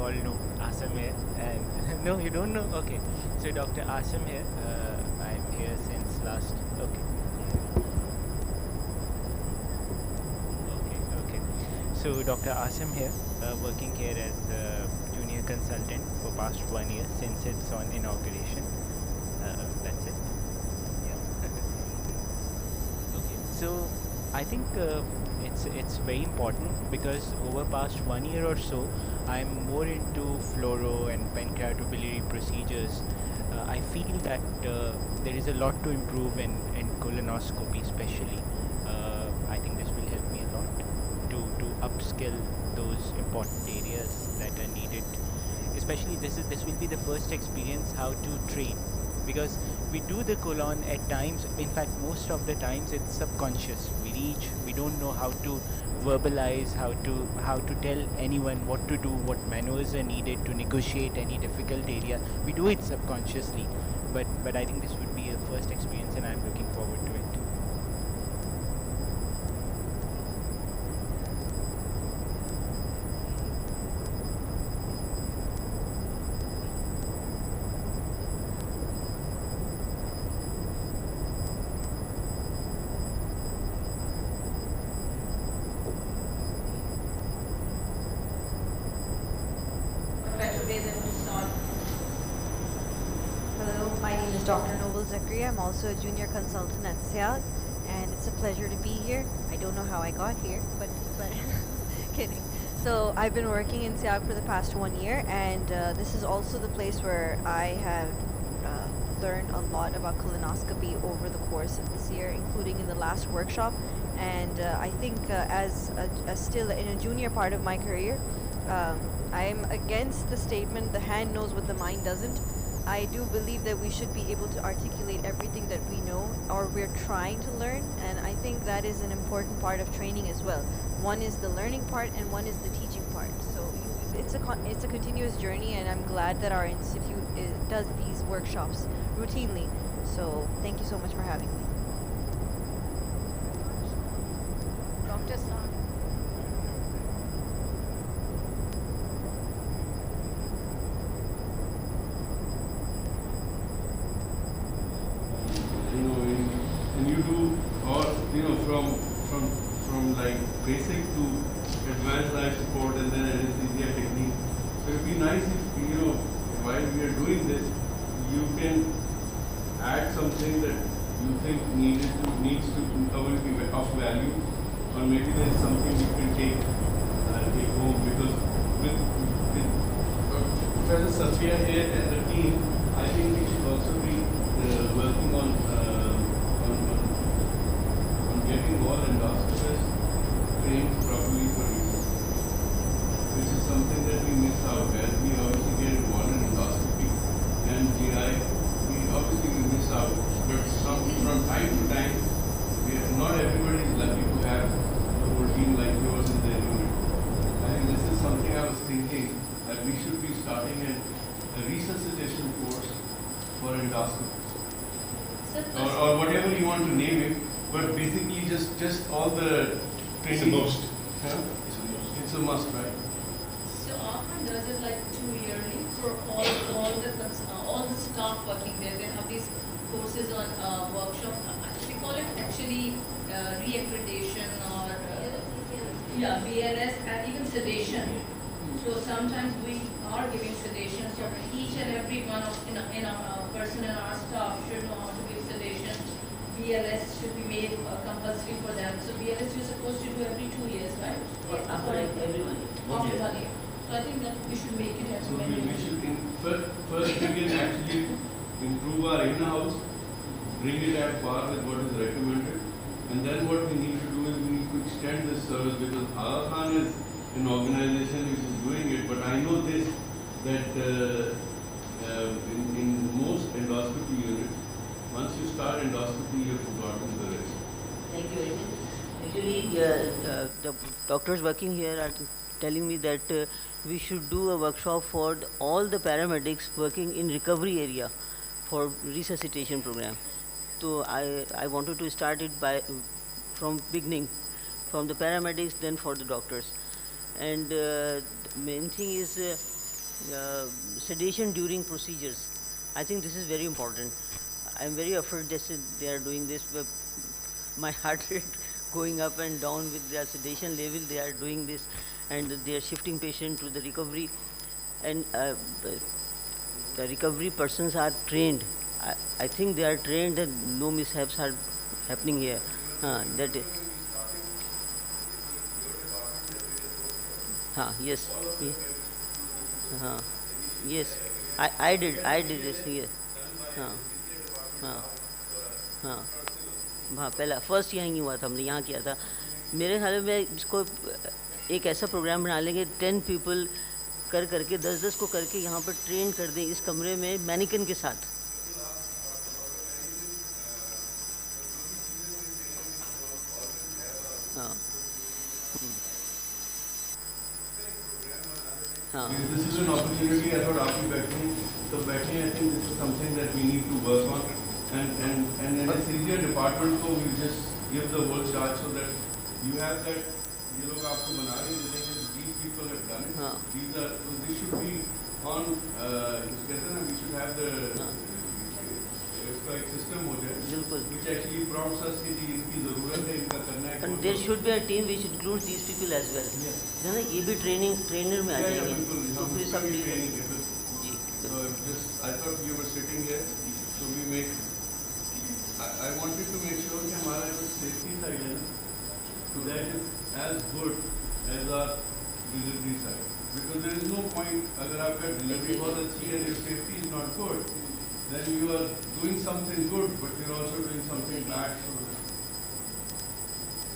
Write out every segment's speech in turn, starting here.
all know Asam here, and no, you don't know. Okay, so Dr. Asam here. I'm here since last. Okay, okay. So Dr. Asam here, working here as a junior consultant for past 1 year since it's on inauguration. That's it. Yeah. Okay. So I think it's very important because over past 1 year or so, I'm more into fluoro and pancreatobiliary procedures. I feel that there is a lot to improve in colonoscopy, especially. I think this will help me a lot to upskill those important areas that are needed. Especially this will be the first experience how to train, because we do the colon at times. In fact, most of the times it's subconscious. We don't know how to verbalize, how to tell anyone what to do, what manuals are needed to negotiate any difficult area. We do it subconsciously, but I think this would be a first experience, and I'm looking forward to it. Hello, my name is Dr. Noble Zakaria. I'm also a junior consultant at SIAG, and it's a pleasure to be here. I don't know how I got here, but kidding. So I've been working in SIAG for the past 1 year, and this is also the place where I have learned a lot about colonoscopy over the course of this year, including in the last workshop. And I think as still in a junior part of my career, I'm against the statement, the hand knows what the mind doesn't. I do believe that we should be able to articulate everything that we know or we're trying to learn, and I think that is an important part of training as well. One is the learning part and one is the teaching part. So it's a continuous journey, and I'm glad that our institute does these workshops routinely. So thank you so much for having me. Dr. San. And you do all, from like basic to advanced life support and then anesthesia technique. So it'd be nice if, while we are doing this, you can add something that you think needs to be of value, or maybe there's something you can take home, because with Professor Satya here and the team, I think we should also be working on getting all endoscopists trained properly for research, which is something that we miss out. As we obviously get involved in endoscopy and GI, we obviously miss out. But from time to time, not everybody is lucky to have a whole team like yours in their unit. I think this is something I was thinking, that we should be starting a resuscitation course for endoscopists, or whatever you want to name it. But basically, just all the training. It's a must. Yeah? It's a must, right? So often does it like 2 yearly for all the staff working there. They have these courses on workshop. We call it actually re-accreditation or BLS, and even sedation. So sometimes we are giving sedation. So each and every one of in a person in our staff should know how to give sedation. BLS should be made compulsory for them. So BLS you're supposed to do every 2 years, right? After everyone. After 1 year. So I think that we should make it as So many. we should first we can actually improve our in-house, bring it at par with what is recommended, and then what we need to do is we need to extend this service, because Aga Khan is an organization which is doing it, but I know this, that in most endoscopy units, once you start endoscopy, you've forgotten the rest. Thank you very much. Actually, the doctors working here are telling me that we should do a workshop for all the paramedics working in recovery area for resuscitation program. So I wanted to start it from beginning, from the paramedics, then for the doctors. And the main thing is sedation during procedures. I think this is very important. I am very afraid that they are doing this, but my heart rate going up and down with their sedation level. They are doing this, and they are shifting patient to the recovery, and the recovery persons are trained. I think they are trained and no mishaps are happening here. That is. Yes. Uh, yes. I did this here. हाँ हाँ हाँ हाँ पहला first यहीं हुआ था, हमने यहाँ किया था. मेरे ख्याल में इसको एक ऐसा प्रोग्राम बना लेंगे, 10 पीपल कर करके 10-10 को करके यहाँ पर ट्रेन कर दें इस कमरे में मैनिकन के साथ. हाँ हाँ This is an opportunity. I thought after बैठें तो बैठें. I think this is something that we need to work on, and anesthesia department को we just give the whole charge so that you have that. ये लोग आपको बना रहे हैं, these people have done it. हाँ. These are, so this should be on. कहते हैं ना, we should have the इसका एक system हो जाए. बिल्कुल. Which actually prompts us कि जी इनकी ज़रूरत है, इनका करना है. And there should be a team which includes these people as well. है ना, ये भी ट्रेनर में आ जाएंगे. तो फिर सब training. Ji. So I thought you were sitting here, so we make. I wanted to make sure कि हमारा जो safety side है, so that is as good as our delivery side. Because there is no point अगर आपका delivery बहुत अच्छी है and your safety is not good, then you are doing something good, but you're also doing something bad.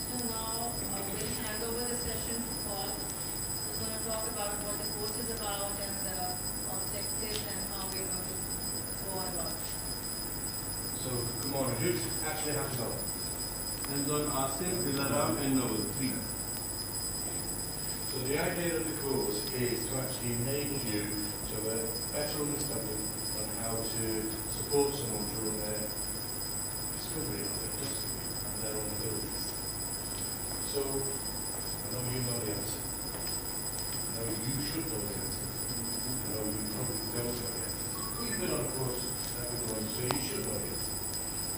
So now we'll hand over the session to Paul, who's going to talk about what the course is about and the objectives and how we're going to go on about it. So, good morning. Who actually has to go? And on Asim, Dilaram and Noel, 3. So the idea of the course is to actually enable you to have a better understanding on how to support someone during their discovery of their custody and their own abilities. So, I know you know the answer. I know you should know the answer. I know you probably don't know the answer. We've been on a course that we're going, so you should know the answer.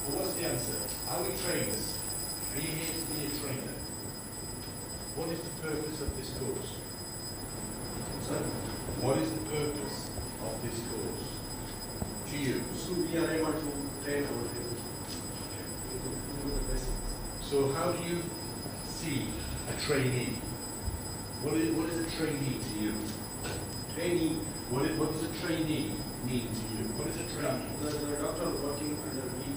Well, what's the answer? Are we trainers? Are you here to be a trainer? What is the purpose of this course? So, what is the purpose of this course to you? So we are able to train our people to do the basics. So how do you see a trainee? What is a trainee to you? Trainee, What does a trainee mean to you? What is a trainee? the doctor working under me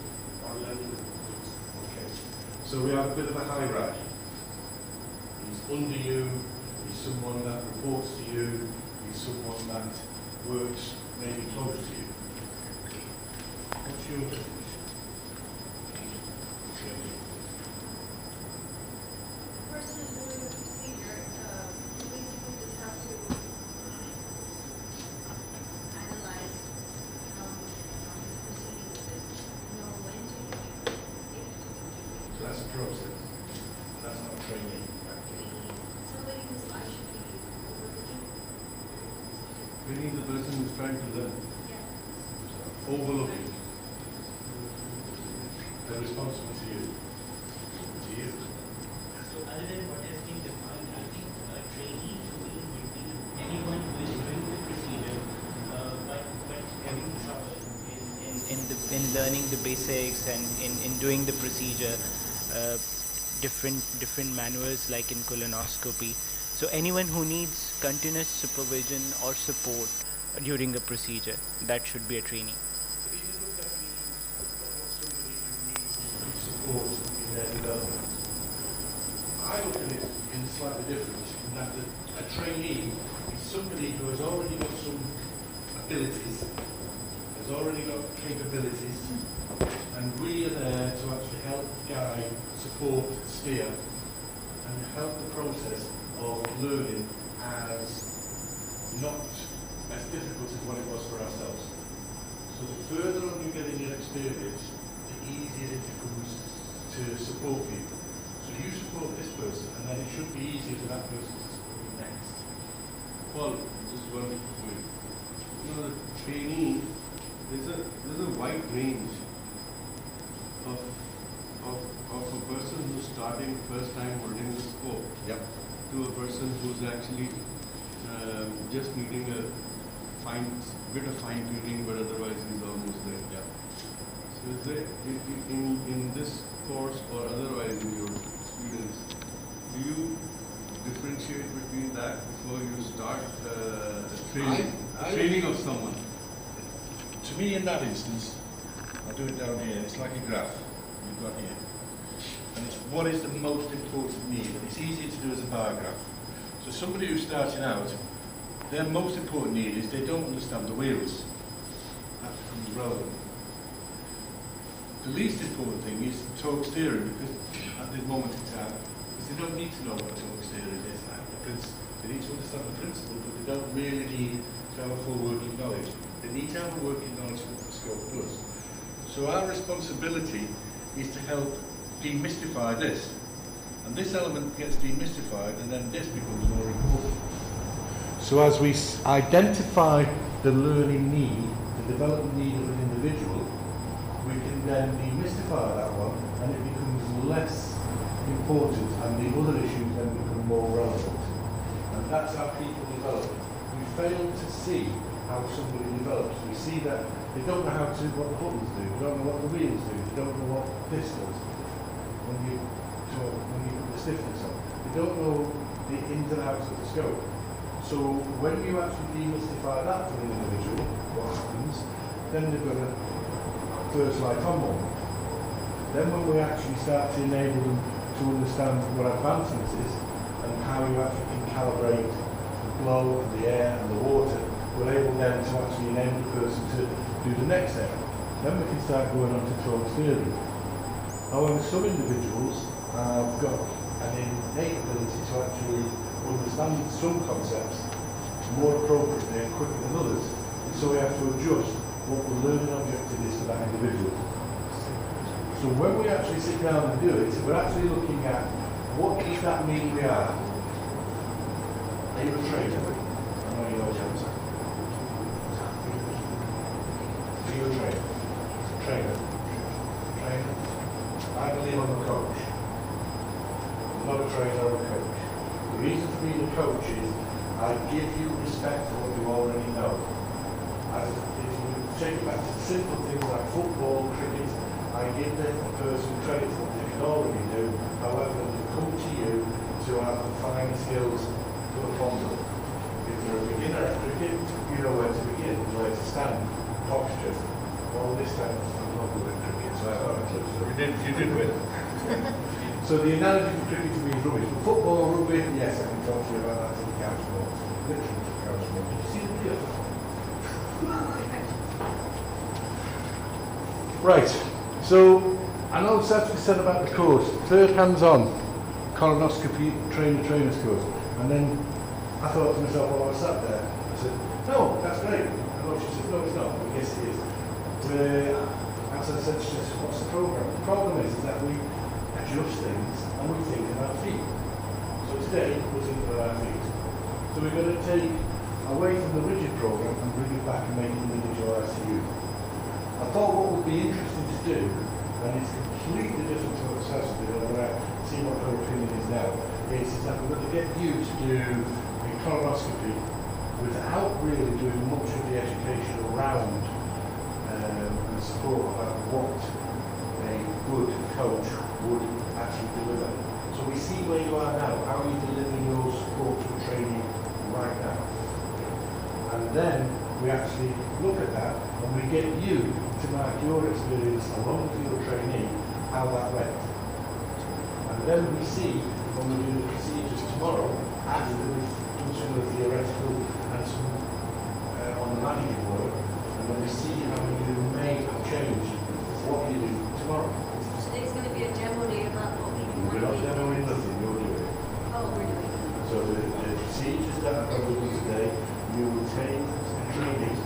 or learning the course. Okay. So we have a bit of a hierarchy. He's under you, he's someone that reports to you, he's someone that works maybe close to you. What's your definition? Trainee. Person is doing a procedure, basically just have to analyze how he's proceeding with it, know when to do it, if to do it. So that's a process. That's not a trainee. Somebody whose life should be overlooking. Training the person who's trying to learn. Yeah. Overlooking. They're responsible to you. To you. So other than what has been defined, I think a trainee to me would be anyone who is doing the procedure but having trouble in learning the basics and in doing the procedure, different manuals like in colonoscopy. So anyone who needs continuous supervision or support during a procedure, that should be a trainee. But these are good definitions of what somebody who needs support in their development. I look at it in slightly different, in that a trainee is somebody who has already got some abilities, has already got capabilities, and we are there to actually help, guide, support, steer, and help the process of learning as not as difficult as what it was for ourselves. So the further on you get in your experience, the easier it becomes to support people. So you support this person, and then it should be easier for that person to support you next. Paul, just one point. You know, the trainee, there's a wide range of a person who's starting first time holding the scope. Yep. To a person who's actually just needing a bit of fine tuning, but otherwise he's almost there. Yep. So is there in this course or otherwise in your students, do you differentiate between that before you start the training of someone? To me, in that instance, I do it down here. It's like a graph you've got here, and it's what is the most important need, and it's easier to do as a bar graph. So somebody who's starting out, their most important need is they don't understand the wheels. That becomes relevant. The least important thing is torque steering, because at this moment in time, because they don't need to know what torque steering is. They need to understand the principle, but they don't really need to have a full working knowledge. They need to have a working knowledge of what the scope does. So our responsibility is to help demystify this. And this element gets demystified, and then this becomes more important. So as we identify the learning need, the development need of an individual, we can then demystify that one, and it becomes less important, and the other issues then become more relevant. And that's how people develop. We fail to see how somebody develops. We see that they don't know what the buttons do, they don't know what the wheels do, they don't know what this does. When you put the stiffness on, they don't know the ins and outs of the scope. So when you actually demystify that for an individual, what happens? Then they've got a first light on moment. Then when we actually start to enable them to understand what advancements is and how you actually can calibrate the flow and the air and the water, we're able then to actually enable the person to do the next step. Then we can start going on to torque steering. However, some individuals have got an innate ability to actually understand some concepts more appropriately and quicker than others. And so we have to adjust what the learning objective is for that individual. So when we actually sit down and do it, we're actually looking at what does that mean we are. Are you a trainer? I know you know what I'm saying. Are you a trainer? Trainer. Trainer. I believe I'm a coach. I'm not a trainer, I'm a coach. The reason for being a coach is I give you respect for what you already know. As if you take it back to simple things like football, cricket, I give the person credit for what they can already do. However, they come to you to have the fine skills to upon them. If you're a beginner at cricket, you know where to begin, where to stand, posture. Well, this time I'm not good at cricket, so I don't know. So you did win. So the analogy for cricket to me is rubbish. But football or rugby, yes, I can talk to you about that till the couch more. Literally till the couch more. Did you see the video? Right. So I know it's actually said about the course. Third hands-on colonoscopy trainer's course. And then I thought to myself while I was sat there, I said, no, that's great. And she said, no, it's not. But yes, it is. As I said, she said, what's the program? The problem is that we adjust things and we think on our feet. So today we're thinking on our feet. So we're going to take away from the rigid program and bring it back and make it individualised to you. I thought what would be interesting to do, and it's completely different to what Sasha did, and we're going to see what her opinion is now, is that we're going to get you to do a colonoscopy without really doing much of the education around and support about what a good coach would actually deliver. So we see where you are now, how are you delivering your support to a trainee right now. And then we actually look at that and we get you to mark your experience along with your trainee, how that went. And then we see when we do the procedures tomorrow, after we've done some of the theoretical and some on the managing work, and then we see how you may have changed what you do tomorrow. Today's going to be a demo day about what we do. We're not demoing nothing, you're doing it. Oh, we're doing it. So the procedures that are going to do today, you will take a training,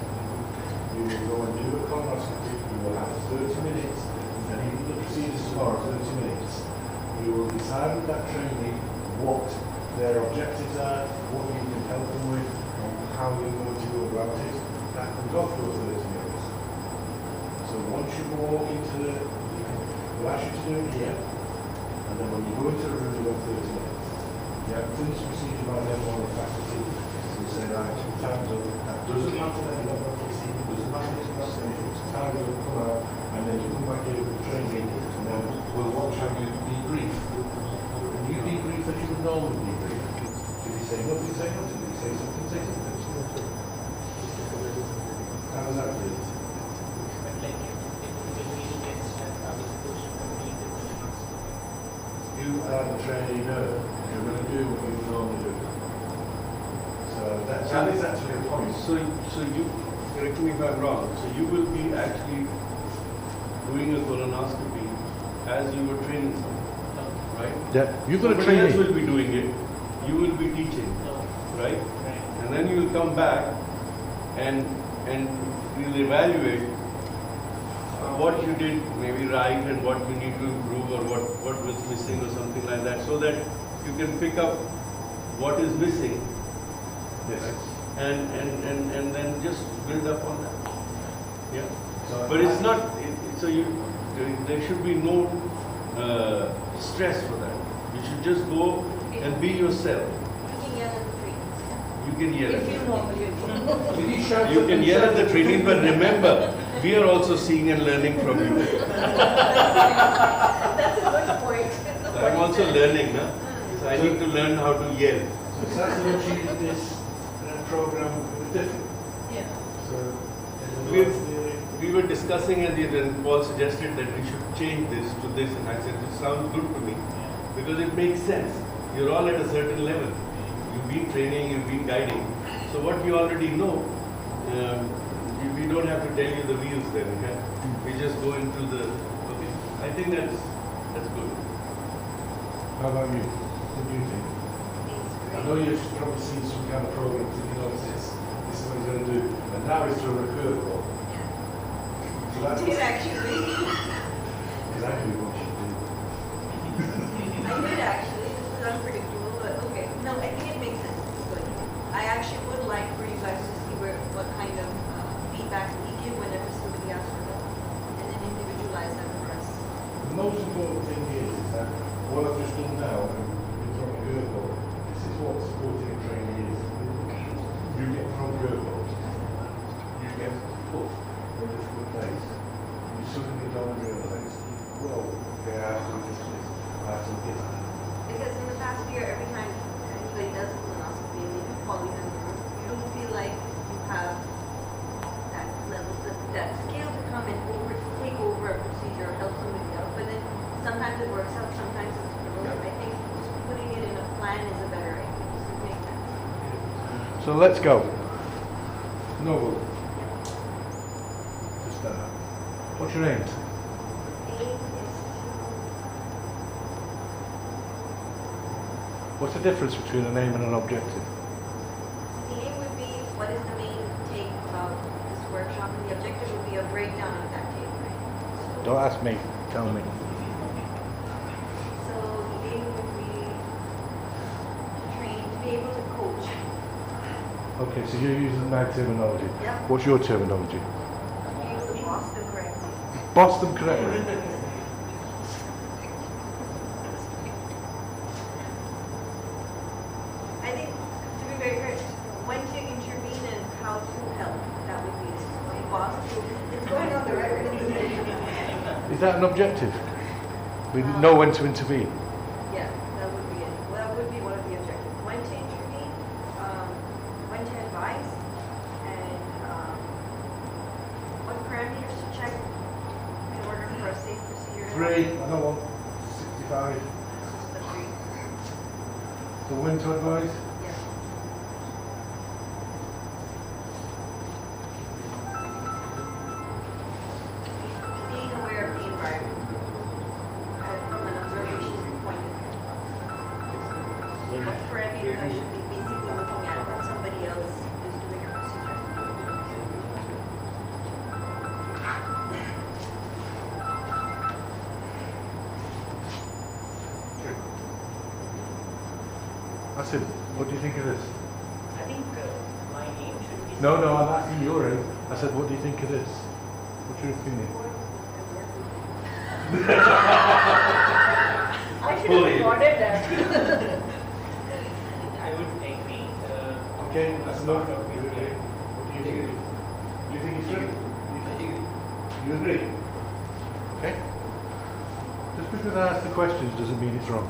you will go and do a colonoscopy, you will have 30 minutes, and even the procedures tomorrow, 30 minutes. You will decide with that trainee what their objectives are, what you can help them with, and how you're going to go about it, that comes off your 30 minutes. So once you go into the, we'll ask you to do it here, and then when you go into the room, you've got 30 minutes. You have finished procedure by then on the faculty, so you say, right, time's up. That doesn't matter that you're not got procedure, doesn't matter if you're not finished, time's up, come out, and then you come back here with the training, and then we'll watch how you debrief. And you debrief as you would normally debrief. If you say nothing, say nothing. If you say something, say something. How does that feel? But like if the meeting gets stuck, are we supposed to complete the colonoscopy? You are the trainee nurse. You're going to do what you would normally do. So that is actually a point. So you, correct me if I'm wrong, so you will be actually doing a colonoscopy as you were training someone, right? Yeah, you've got a Somebody else trainee. will be doing it, you will be teaching, right? Right. And then you will come back and we'll evaluate what you did maybe right and what you need to improve or what was missing or something like that, so that you can pick up what is missing. Yes. And then just build up on that. Yeah. So But it's not, there should be no stress for that. You should just go and be yourself. You can yell at the trainers. You can yell at If you them. know, Did you shout You can yell at the training, but remember, we are also seeing and learning from you. that's a good point. I'm also learning, no? So I need to learn how to yell. So Saturday achieved this program was different. Yeah. So We were discussing and then Paul suggested that we should change this to this, and I said, this sounds good to me because it makes sense. You're all at a certain level. You've been training, you've been guiding. So what you already know, we don't have to tell you the wheels then. Okay? We just go into the. Okay. I think that's good. how about you? What do you think? I know you've probably seen some kind of program that you know this is what he's going to do, and now he's throwing a curveball. So that's Did actually. exactly what you do. I did actually. This is unpredictable, but okay. No, I think it makes sense. It's good. I actually would like for you guys to see what kind of feedback we give whenever somebody asks for help, and then individualize that for us. The most important thing is that what I've just done now, and we're throwing a curveball, this is what supporting a trainee is. You get thrown curveballs. You get put in a difficult place. You suddenly don't realise, whoa, okay, I have to do this, I have to do this. Because in the past year, every time anybody does a colonoscopy and they do call you in the room, you don't feel like you have that level, that skill to come and take over a procedure or help somebody else. But then sometimes it works out, sometimes it's not. I think just putting it in a plan is a better idea. Does it make sense? So let's go. No. Just what's your aim? Aim is What's the difference between an aim and an objective? the aim would be what is the main take about this workshop, and the objective would be a breakdown of that take, right? Don't ask me, tell me. So the aim would be to be able to coach. Okay, so you're using my terminology. Yep. What's your terminology? Be able to boss them correctly. Boss them correctly. I think, to be very clear, when to intervene and how to help, that would be my boss. It's going on the record. Is that an objective? We know when to intervene. Yeah, that would be it. Well, that would be one of the objectives. When to intervene, when to advise, and what parameters to check in order for a safe procedure. to happen. 3, I know one. 65. The 3. So when to advise? Yeah. Being aware of the environment from an observational point of view. What parameters I should be basically looking at when somebody else is doing a procedure. Asim, what do you think of this? I think my my aim should be. No, I'm asking your aim. I said, what do you think of this? What's your opinion? I should have recorded that. I would agree. Okay, that's enough. You agree? What do you think? Do you think it's right? You agree? Okay. Just because I ask the questions doesn't mean it's wrong.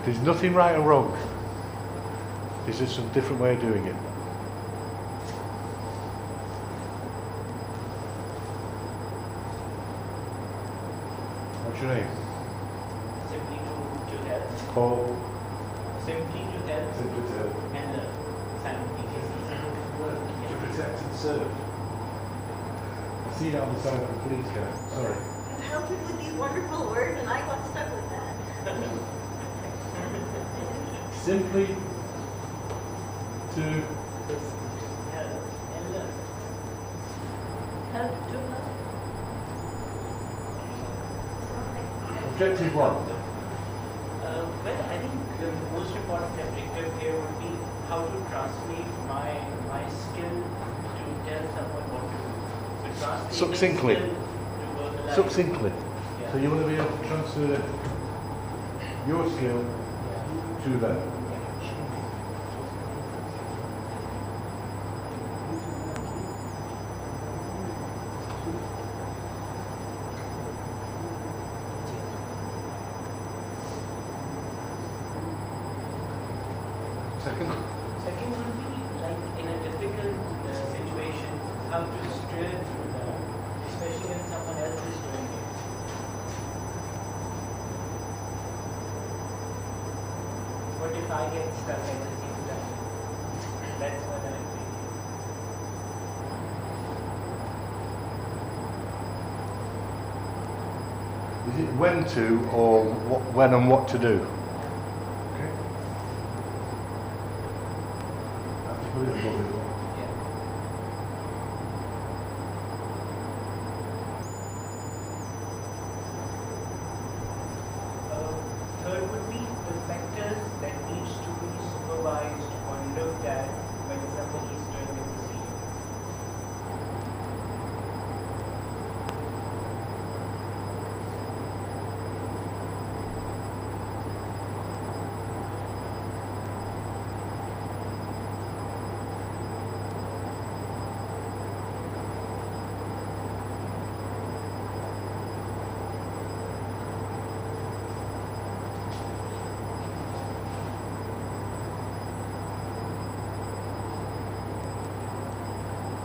There's nothing right or wrong. There's just some different way of doing it. What's your name? Simply to help. Paul. Simply to help Simply to help. and learn simultaneously. To protect and serve. I see that on the side of the police car. Sorry. You helped me with these wonderful words and I got stuck with that. Simply to Help and learn. Help to help. objective one. Well, I think the most important objective here would be how to translate my skill to tell someone what to do. So translating Succinctly. skill to verbalize. Succinctly. Yeah. So you want to be able to transfer your skill to them. Second. Second would be like in a difficult situation, how to steer through that, especially when someone else is doing it. What if I get stuck at the same time? That's what I'm thinking. Is it when to or when and what to do? Okay. That's a bit of a Third would be the factors that needs to be supervised or looked at when somebody is doing the procedure.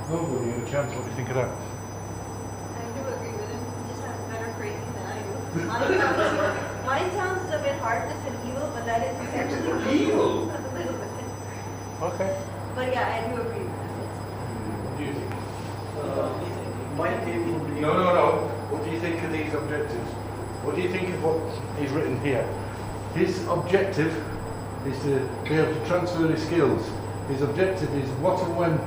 No, will you have a chance? What do you think of that? I do agree with him. He just has better phrasing than I do. Mine sounds a bit heartless and evil, but that is essentially Evil? a little bit. Okay. But yeah, I do agree with him. What do you think? My aim would be... No. What do you think of these objectives? What do you think of what is written here? His objective is to be able to transfer his skills. His objective is what and when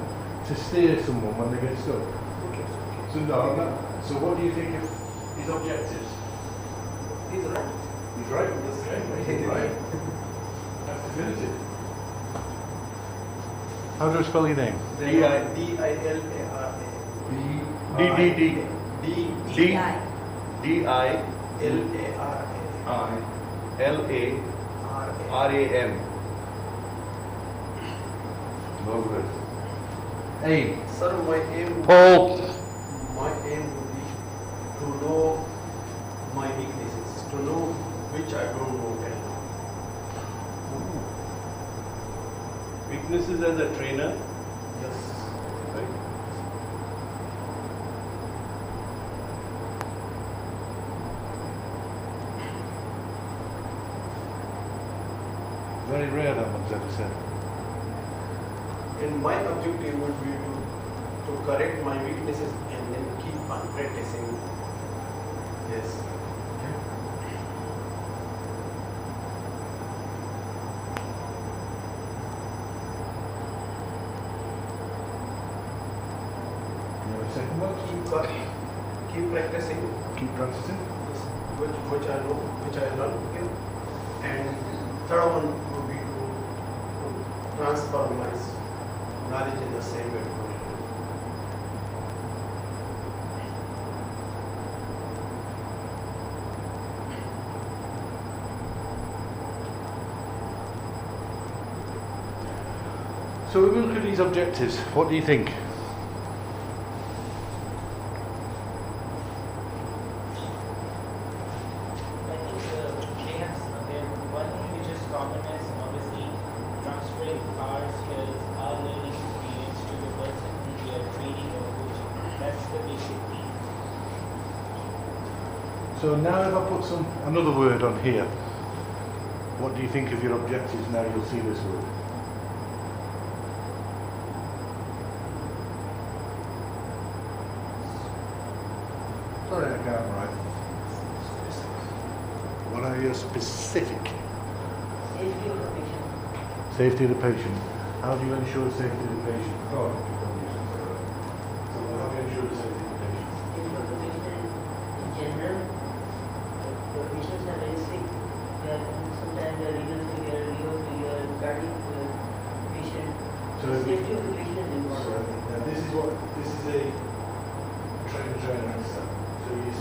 to steer someone when they get stuck. Okay. So no, so what do you think of his objectives? He's right. He's right. Yes. Okay, he's right. That's definitive. How do I spell your name? D-I-L-A-R-A. D. D-I. D-I-L-A-R-A-M. No good. Aim. Sir, my aim Paul. would be to know my weaknesses, to know which I don't know right now. Weaknesses as a trainer. Yes. Right. Very rare that one's ever said. And my objective would be to correct my weaknesses and then keep on practicing. Yes. You have a second one? Keep practicing, Keep practicing. which I know, which I learned here. And third one would be to transfer my manage in the same way. So we look at these objectives. What do you think? I think they have one thing which is common is obviously transferring our skills, our learning experience to the person who we are training or coaching. That's the basic thing. So now if I put another word on here, what do you think of your objectives now you'll see this word? Sorry, I can't write. What are your specific? Safety of the patient. Safety of the patient. How do you ensure safety of the patient? Oh, so how do you ensure the safety of the patient? Safety of the patient in general. The patients are very sick. Sometimes they are renal failure, liver failure, cardiac patient. So Safety of the patient is important. now this is a trainer exam. So you're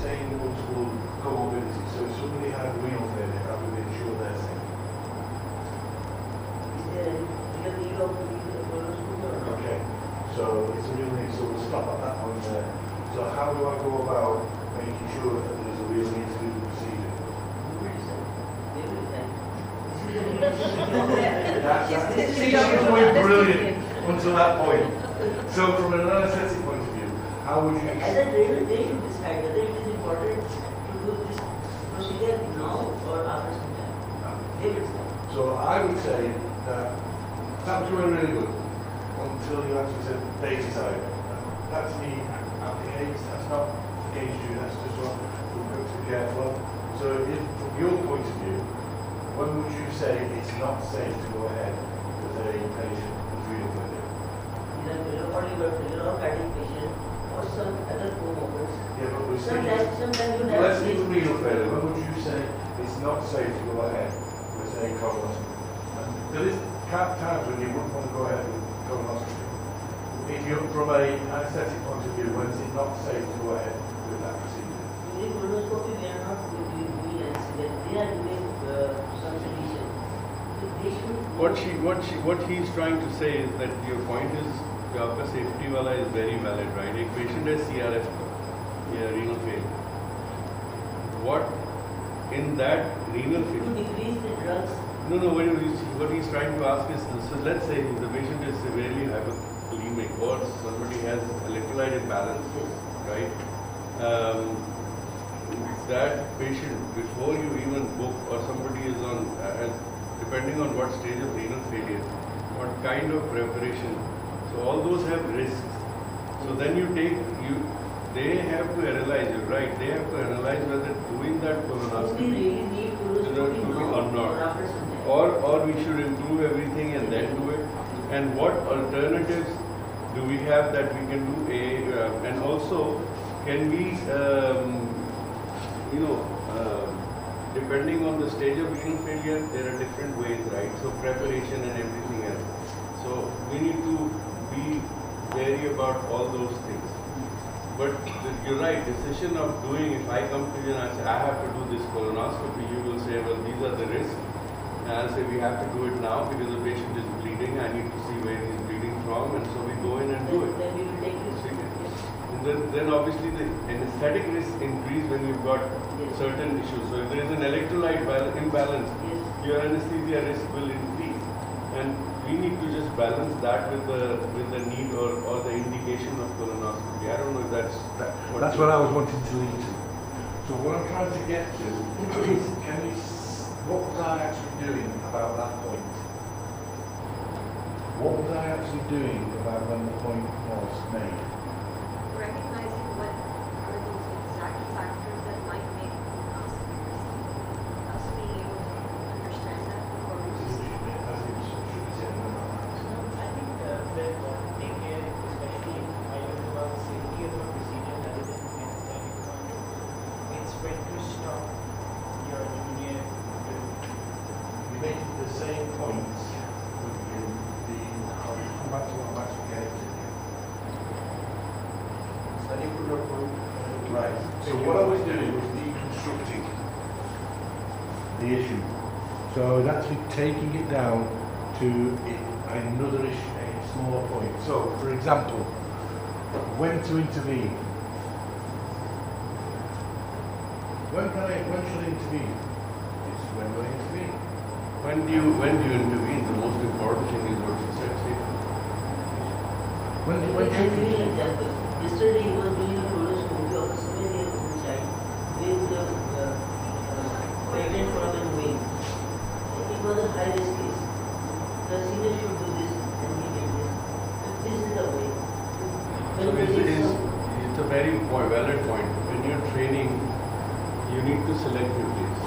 saying multiple comorbidities. So if somebody had renal failure, how do we ensure they're safe? Is there any real need of colonoscopy or not? Okay. So it's a real need. So we'll stop at that point there. So how do I go about making sure that there's a real need to do the procedure? She's going brilliant until that point. So from an anesthetic point of view, how would you? As a trainer, they should decide whether it is important to do this procedure now or after some time. They will decide. So I would say that that was going really good until you actually said data side. That's the applicates, that's not against you, that's just what we've got to be careful of. So if, from your point of view, when would you say it's not safe to go ahead with a patient with renal failure? Either or liver failure or cardiac patient or some other comorbid. Yeah, but we're saying, Sometimes you have let's leave the renal failure. When would you say it's not safe to go ahead with a colonoscopy? And there is times when you wouldn't want to go ahead with colonoscopy. If you're from a anesthetic point of view, when is it not safe to go ahead with that procedure? During colonoscopy, we are not doing anesthesia. They are doing some sedation. So they should. What he's trying to say is that your point is कि आपका safety वाला is very valid, right? एक patient है CRF या renal failure. What in that renal To failure? decrease the drugs. No, what he's trying to ask is this. So let's say the patient is severely hyperkalemic or somebody has electrolyte imbalance, right? That patient, before you even book or somebody is on, depending on what stage of renal failure, what kind of preparation, so all those have risks. So then they have to analyze, you're right, they have to analyze whether doing that Do we colonoscopy really need colonoscopy now or not. after some time? Or we should improve everything and then do it. And what alternatives do we have that we can do? And also, can we, depending on the stage of renal failure, there are different ways, right? So preparation and everything else. So we need to be wary about all those things. But you're right, decision of doing, if I come to you and I say, I have to do this colonoscopy, you will say, well, these are the risks. And I'll say, we have to do it now because the patient is bleeding. I need to see where he's bleeding from. And so we go in and do it. Then we will take risk. And then obviously the anesthetic risk increase when you've got certain issues. So if there is an electrolyte imbalance, your anesthesia risk will increase. And we need to just balance that with the need or the indication of colonoscopy. I don't know if that's That's what I was wanting to lead to. So what I'm trying to get to is, what was I actually doing about that point? What was I actually doing about when the point was made? Recognizing what are those exact factors that might make colonoscopy risky. Us being able to understand that before we proceed. I think the important thing here, especially if I talk about safety of a procedure rather than anesthetic point of view, it's when to stop your junior We made the same points with the I'll come back to your point? Right. So what I was doing was deconstructing the issue. So I was actually taking it down to another issue, a smaller point. So, for example, when to intervene. When should I intervene? It's when do I intervene? When do you intervene? The most important thing is what you said. When I'll should give you you? an example. Yesterday he was doing a colonoscopy of a 7-year-old child with pregnant from an wing. It was a high-risk case. The senior should do this and he did this. This is the way. So it's a very valid point. When you're training, you need to select your case.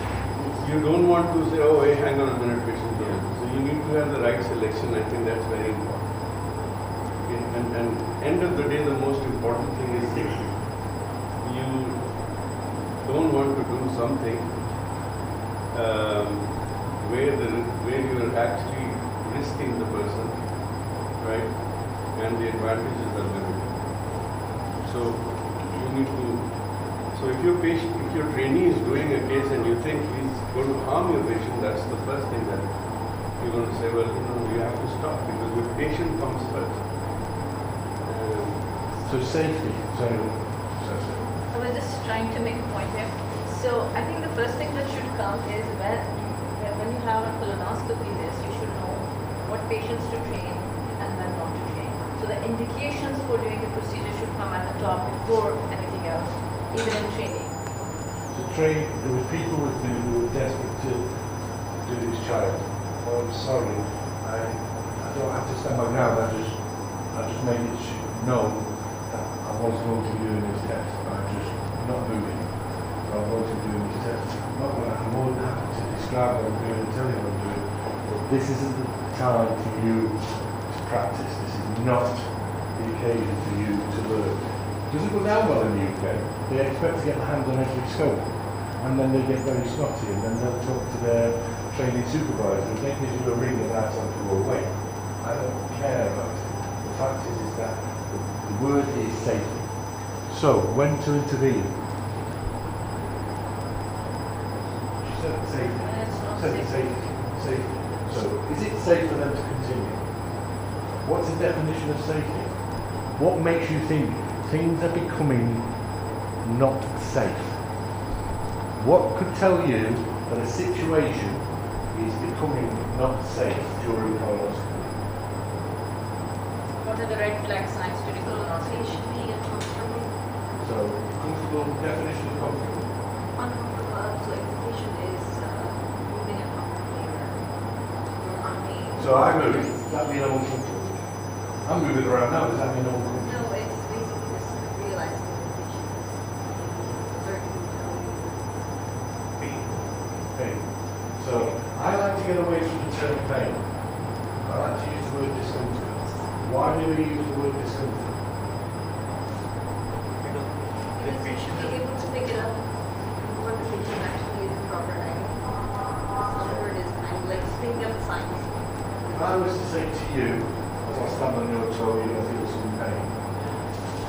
You don't want to say, oh, hey, hang on a minute, patient here. So you need to have the right selection. I think that's very important. And end of the day, the most important thing is safety. You don't want to do something where you are actually risking the person, right? And the advantages are limited. So you need to. So if your trainee is doing a case and you think he's going to harm your patient, that's the first thing that you're going to say, well, you have to stop because the patient comes first. So safety. I was just trying to make a point here. So I think the first thing that should come is when you have a colonoscopy list, you should know what patients to train and when not to train. So the indications for doing the procedure should come at the top before anything else, even in training. To train, there were people with me who were desperate to do this child. Oh, I'm sorry, I don't have to stand my ground. I just made it known that I was going to be doing this test. I'm just not moving. So I'm going to be doing this test. I'm more than happy to describe what I'm doing and tell you what I'm doing. But this isn't the time for you to practice. This is not the occasion for you to learn. Doesn't go down well in the UK. They expect to get their hands on every scope, and then they get very snotty, and then they'll talk to their training supervisor, and they give you a ring and ask them to go away. I don't care about it. The fact is that the word is safety. So, when to intervene? She said safety. It's not Said safe. safety. So, is it safe for them to continue? What's the definition of safety? What makes you think things are becoming not safe? What could tell you that a situation is becoming not safe during colonoscopy? What are the red flag signs to do colonoscopy? Patient being uncomfortable. So, comfortable, definition of comfortable. Uncomfortable, so if the patient is moving uncomfortably or unmade. So I move, does that mean I'm uncomfortable? I'm moving around now, does that mean I'm uncomfortable? No, it's basically just realizing that the patient is learning how you Pain. So, I like to get away from the term pain. I like to use the word discomfort. Why do we use the word discomfort? Because you should be able to pick it up before the patient actually is in proper timing. Some word is kind of like picking up the signs. If I was to say to you, as I stand on your toe, you're going to feel some pain.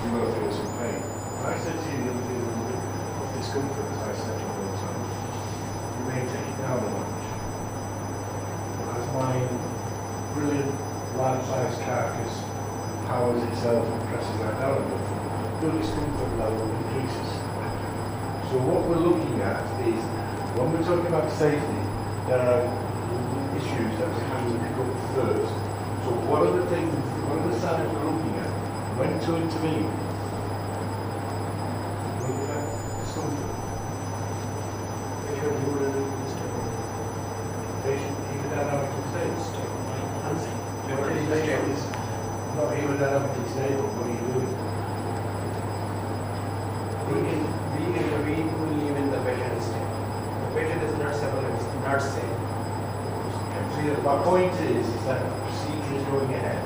You're going to feel some pain. If I said to you, you're going to feel a little bit of discomfort as I step on your toe, you may take it down a notch. But as my brilliant life-size carcass powers itself and presses that down a bit, your discomfort level increases. So what we're looking at is, when we're talking about safety, there are issues that we have to pick up first. So what are the things, what are the signs we're looking at? When to intervene? We're looking at discomfort. Patient hemodynamically stable. What is patient is not hemodynamically stable, what are you doing? We intervene only when the patient is stable. The patient is not stable, it's not safe. My point is that the procedure is going ahead.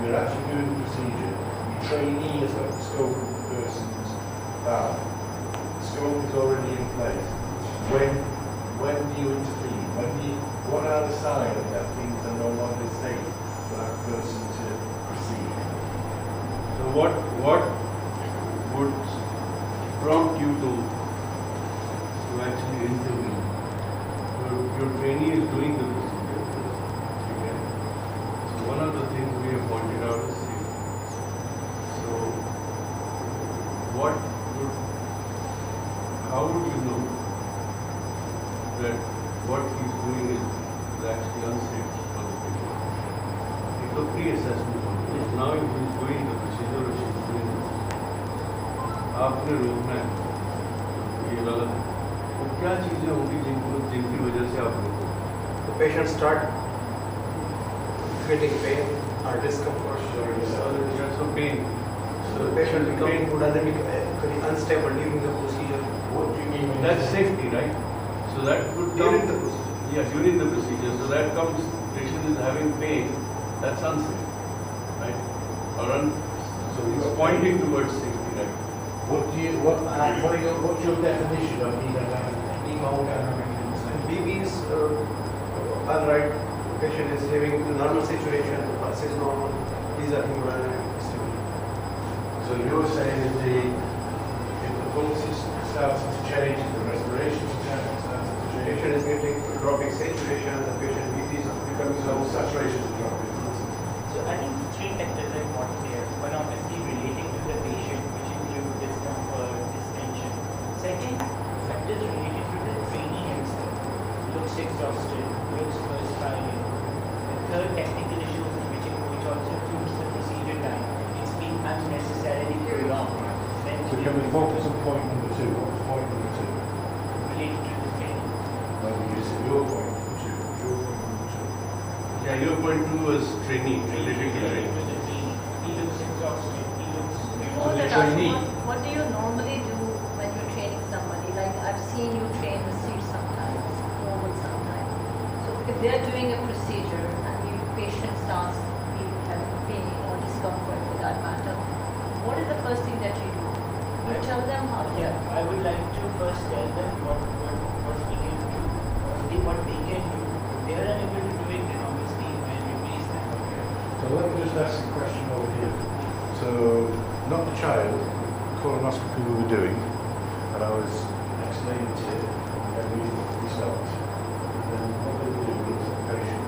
We're actually doing the procedure. The trainee has got the scope of the person's valve. The scope is already in place. When do you intervene? What are the signs that things are no longer safe for that person to proceed? So what would the pre-assessment होती है. Now if you is doing the procedure or she is doing this, आपने रोकना है ये गलत है. तो क्या चीज़ें होंगी जिनकी वजह से आप रोको? The patient start getting pain or discomfort or So pain. So the patient becomes dynamic, unstable during the procedure. What do you mean? when That's you say- safety, right? So that would During come, the procedure. yeah, during the procedure. So that comes, patient is having pain, that's unsafe, right? So it's pointing towards safety, right? What's your definition of hemodynamic consent? BB is all right. The patient is having a normal situation, the pulse is normal. These are hemodynamic stimuli. So you're saying that if the pulse is starting to change, if the respiration is starting to The change, patient is getting dropping saturation, the patient BB is becoming so low saturation is dropping. So I think three factors are important here. One obviously relating to the patient, which include discomfort, distension. Second, factors related to the trainee himself. Looks exhausted, looks perspiring. The third, technical issues which also includes the procedure time. It's being unnecessarily prolonged. Then So can we focus on point number two? What's point number two? related to the training. Well, you said your point number two. Your point number two. Yeah, your point two was training, related to Related training. to the trainee. He looks exhausted. He looks Before the that, trainee. what do you normally do when you're training somebody? Like I've seen you train the seat sometimes, normal sometimes. So if they're doing a procedure and the patient starts having pain or discomfort for that matter, what is the first thing that you do? You tell them how to. Yeah, I would like to first tell them what we can do, what they can do. If they are unable to do it, then obviously I replace them. So let me just ask a question over here. So, not the child, colonoscopy we were doing, and I was explaining to you, and then we stopped. And then what they were doing was the patient. The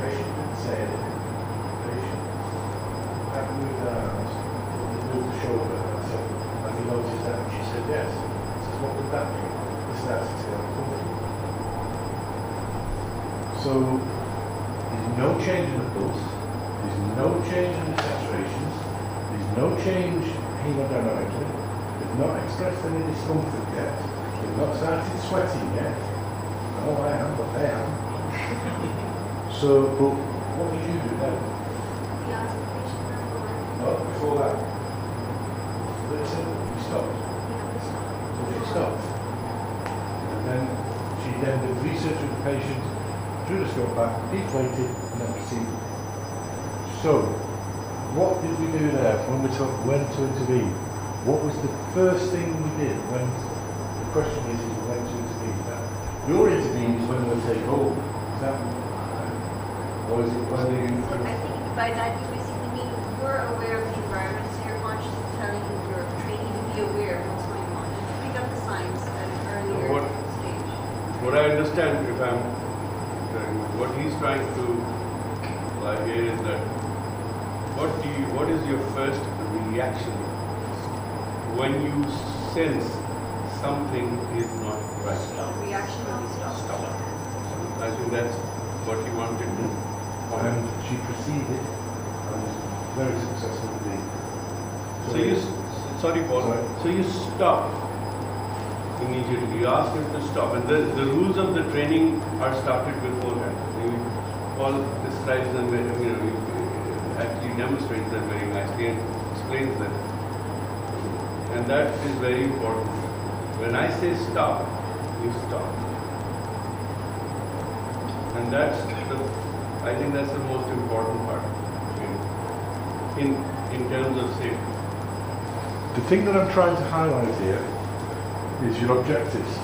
patient didn't say anything. The patient had moved their arms, they moved the shoulder, and I said, have you noticed that? And she said, yes. I said, what would that mean? This starts to feel uncomfortable. So, there's no change in the pulse, there's no change in the saturations, there's no change hemodynamically, they've not expressed any discomfort yet, they've not started sweating yet. No, I am, but they have. So, but what did you do then? We ask the patient number one. No, before that. Listen, you stopped. So she stopped. And then she then did research with the patient, drew the scope back, deflated, and then proceeded. So, what did we do there when we talked when to intervene? What was the first thing we did when the question is when to intervene? Now, your intervene is when they take hold. Is that or is it when you So I think by that you basically mean you're aware of the environment, so your conscious is telling your trainee to be aware of what's going on, and to pick up the signs at an earlier What- stage. What I understand, what he's trying to imply here is that what is your first reaction when you sense something is not right? Reaction will be stopped. I think that's what he wanted to do. and she proceeded and was very successful indeed. So you, sorry Paul, Sorry. so you stop immediately, you ask him to stop, and the rules of the training are started beforehand. Paul describes them, he actually demonstrates them very nicely and explains them. And that is very important. When I say stop, you stop. And I think that's the most important part in terms of safety. The thing that I'm trying to highlight here is your objectives.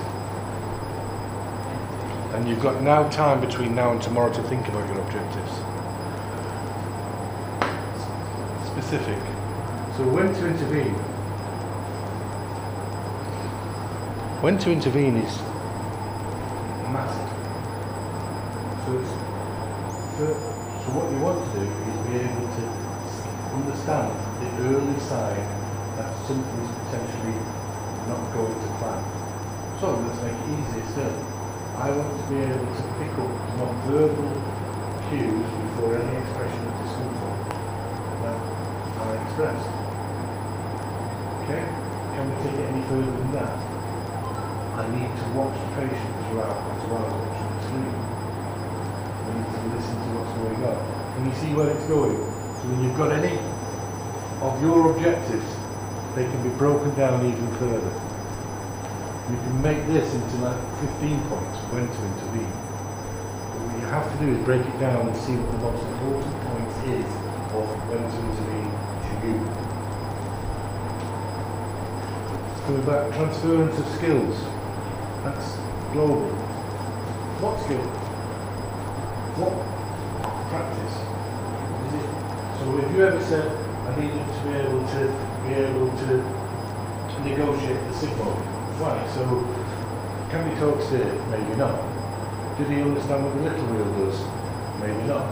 And you've got now time between now and tomorrow to think about your objectives. Specific. So when to intervene? When to intervene is massive. So what you want to do is be able to understand the early sign that something is potentially not going to plan. So let's make it easier still. I want to be able to pick up non-verbal cues before any expression of discomfort expressed. Okay? Can we take it any further than that? I need to watch the patient throughout as well as watching the screen. I need to listen to what's going on. Can you see where it's going? So when you've got any of your objectives, they can be broken down even further. You can make this into like 15 points when to intervene. But what you have to do is break it down and see what the most important point is of when to intervene to you. Coming back, transference of skills. That's global. What skill? What practice? Is it? So if you ever said, I need them to be able to negotiate the signal. Right, so can we talk steer? Maybe not. Did he understand what the little wheel does? Maybe not.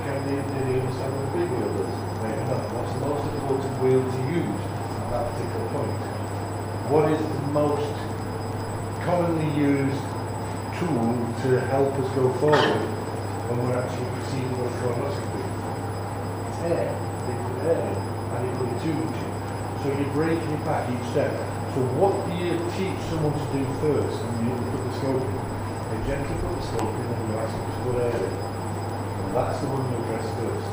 Did he understand what the big wheel does? Maybe not. What's the most important wheel to use at that particular point? What is the most commonly used tool to help us go forward when we're actually proceeding with colonoscopy? It's air. They put air in and they put a tube in. So you're breaking it back each step. So what do you teach someone to do first when you put the scope in? They gently put the scope in and you ask them to put air in. And that's the one you address first.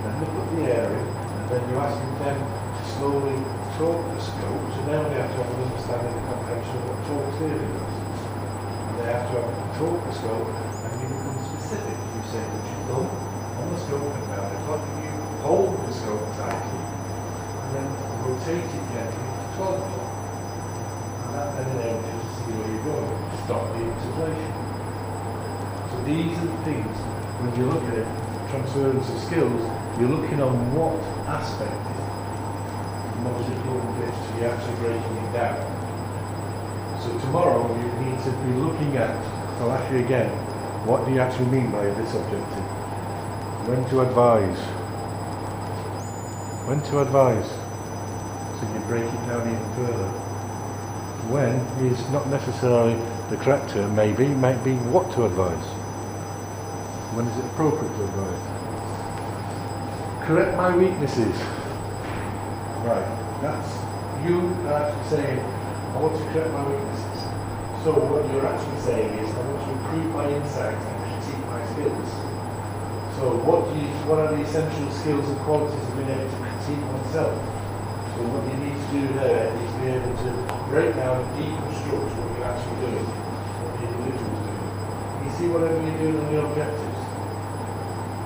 Then they put the air in and then you ask them to slowly talk the scope. So now they have to have an understanding of the comprehension of what talk theory does. And they have to have talk the scope and you become specific. You say put your thumb on the scope and down the clock and you hold the scope tightly and then rotate it gently to 12 o'clock. And that then enables you to see where you're going. Stop the insufflation. So these are the things, when you look at it, transference of skills, you're looking on what aspect is the most important bit, so you're actually breaking it down. So tomorrow you need to be looking at, I'll ask you again, what do you actually mean by this objective? When to advise. When to advise. So you break it down even further. When is not necessarily the correct term, maybe, might be what to advise. When is it appropriate to advise? Correct my weaknesses. Right, that's you actually saying, I want to correct my weaknesses. So what you're actually saying is, I want to improve my insight and critique my skills. So what are the essential skills and qualities of being able to critique oneself? So what you need to do there is be able to break down and deconstruct what you're actually doing, what the individual's doing. You see whatever you're doing on the objectives?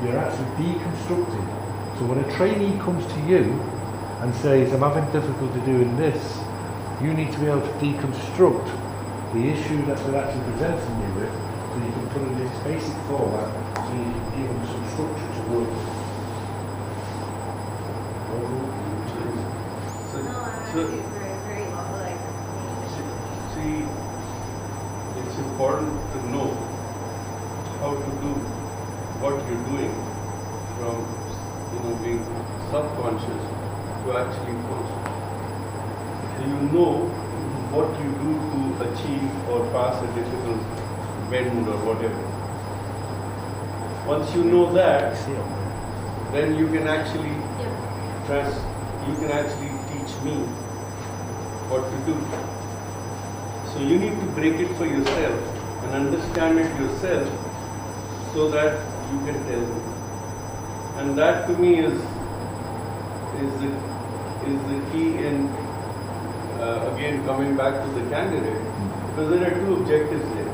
You're actually deconstructing. So when a trainee comes to you and says, I'm having difficulty doing this, you need to be able to deconstruct the issue that they're actually presenting you with, so you can put it in its basic format, so you can give them some structure to work with. Very like. See, it's important to know how to do what you're doing from being subconscious to actually conscious. So you know what you do to achieve or pass a difficult bend or whatever. Once you know that, then you can actually teach me what to do. So you need to break it for yourself and understand it yourself so that you can tell me. And that to me is the key in again coming back to the candidate, because there are two objectives there.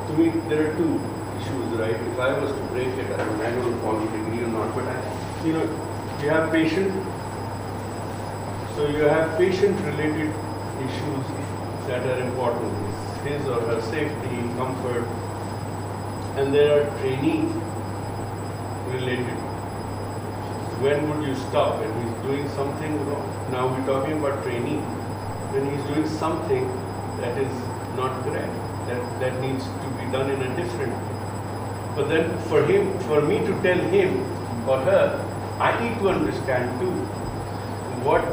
To me, there are two issues, right? If I was to break it, I don't know if Paul would agree or not, but you have patient. So you have patient-related issues that are important, his or her safety, comfort, and there are trainee-related. When would you stop? When he's doing something wrong. Now we're talking about trainee. When he's doing something that is not correct, that needs to be done in a different way. But then for me to tell him or her, I need to understand too what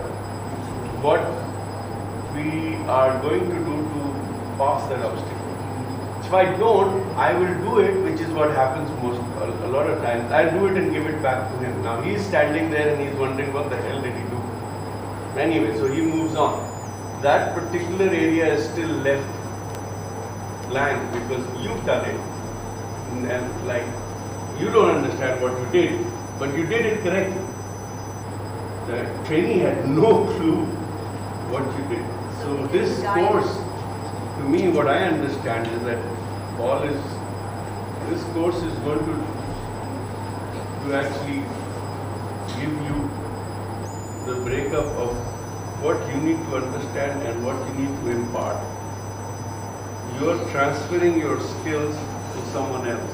we are going to do to pass that obstacle. If I don't, I will do it, which is what happens a lot of times. I do it and give it back to him. Now he's standing there and he's wondering what the hell did he do. Anyway, so he moves on. That particular area is still left blank because you've done it. And like, you don't understand what you did, but you did it correctly. The trainee had no clue what you did. So this course, to me, what I understand is that this course is going to actually give you the breakup of what you need to understand and what you need to impart. You are transferring your skills to someone else.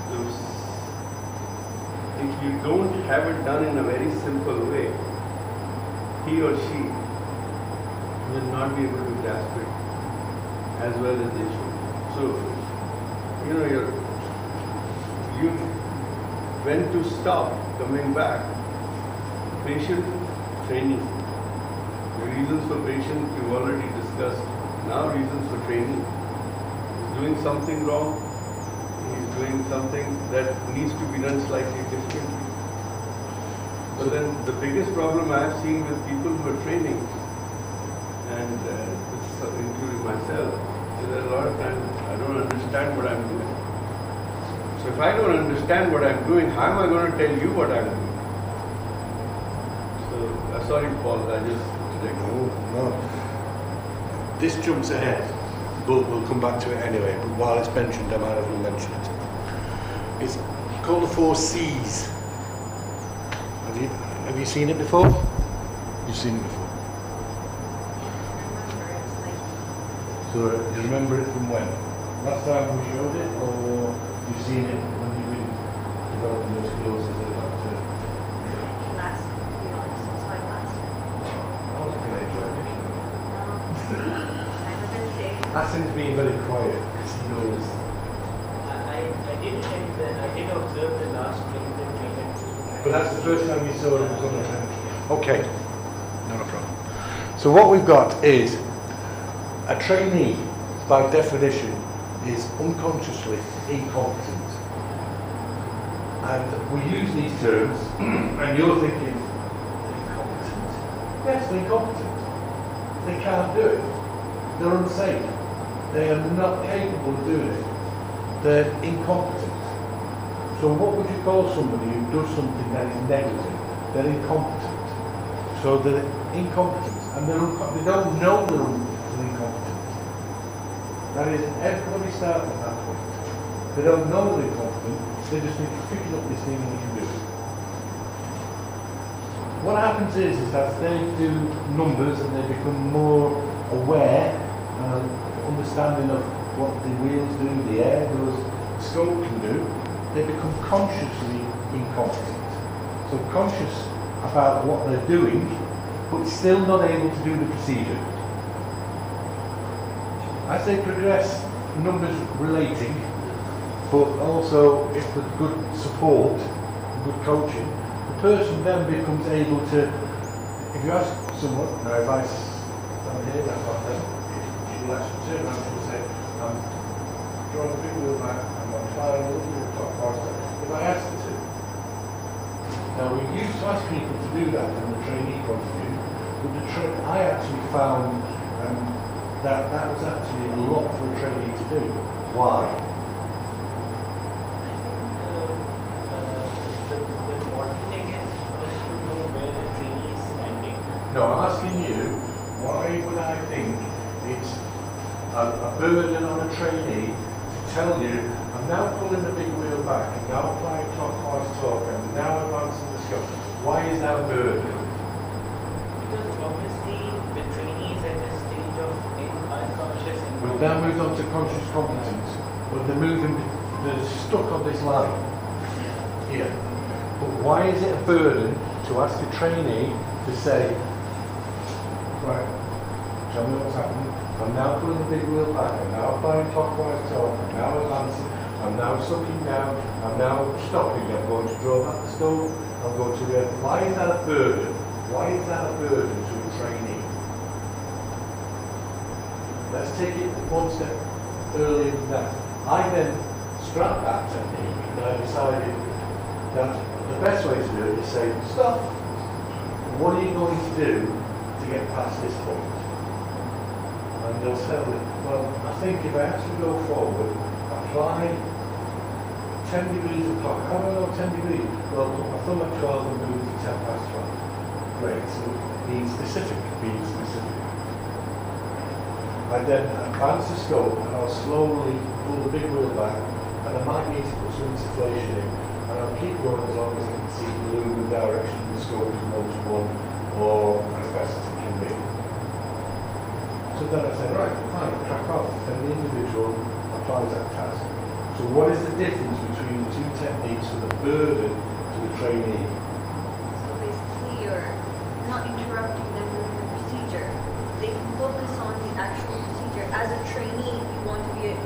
So if you don't have it done in a very simple way, he or she will not be able to grasp it as well as they should. So, you know, you when to stop coming back. Patient training. The reasons for patient you've already discussed. Now reasons for training. He's doing something wrong. He's doing something that needs to be done slightly differently. But then the biggest problem I've seen with people who are training, and this is including myself, is that a lot of times I don't understand what I'm doing. So if I don't understand what I'm doing, how am I going to tell you what I'm doing? So, sorry Paul, I just... No. This jumps ahead, but we'll come back to it anyway. But while it's mentioned, I might as well mention it. It's called the 4 C's. Have you seen it before? You've seen it before. So you remember it from when? Last time we showed it, or you've seen it when you've been developing those skills as a doctor? Last, since my last year. I was going to enjoy it. I've been sick. Asim's being very quiet because he knows. I did observe the last clinical treatment. But that's the first time you saw it was on the bench. Okay, not a problem. So what we've got is a trainee, by definition, is unconsciously incompetent. And we use these terms, and you're thinking, incompetent? Yes, they're incompetent. They can't do it. They're unsafe. They are not capable of doing it. They're incompetent. So what would you call somebody who does something that is negligent? They're incompetent. So they're incompetent, and they don't know they're incompetent. That is, everybody starts at that point. They don't know they're incompetent, they just need to pick up this thing and they can do it. What happens is as they do numbers and they become more aware and understanding of what the wheels do, the air does, the scope can do, they become consciously incompetent. So conscious about what they're doing, but still not able to do the procedure. As they progress, numbers relating, but also if with good support, good coaching, the person then becomes able to, if you ask someone, now if I stand here, that's not them, she'll actually turn around and she'll say, I'm drawing a big wheel back, I'm applying a little bit of top. If I asked her to. Now we used to ask people to do that from the trainee point of view, but I actually found that was actually a lot for a trainee to do. Why? The important thing is first to know where the trainee is standing. No, I'm asking you, why would I think it's a burden on a trainee to tell you, I'm now pulling the big wheel back, I'm now applying clockwise torque, I'm now advancing the scope. Why is that a burden? Because obviously the trainee is at a stage of unconscious We've now moved on to conscious competence, but they're stuck on this line here. But why is it a burden to ask a trainee to say, right, tell me what's happening, I'm now pulling the big wheel back, I'm now applying clockwise torque, I'm now advancing, I'm now sucking down, I'm now stopping, I'm going to draw back the stove, I'm going to the... Why is that a burden? Why is that a burden to a trainee? Let's take it one step earlier than that. I then scrapped that technique and I decided that the best way to do it is say, stop. What are you going to do to get past this point? And they'll tell me, well, I think if I actually go forward, apply 10 degrees apart. How do I know 10 degrees? Well, put my thumb at 12 and move to 10 past 12. Great, so being specific, being specific. I then advance the scope and I'll slowly pull the big wheel back and I might need to put some insufflation in and I'll keep going as long as I can see blue the direction of the scope is multiple or as best as it can be. So then I say, right, fine, crack off. Then the individual applies that task. So what is the difference between the two techniques for the burden to the trainee? So basically you're not interrupting them during the procedure. They can focus on the actual procedure. As a trainee, you want to be a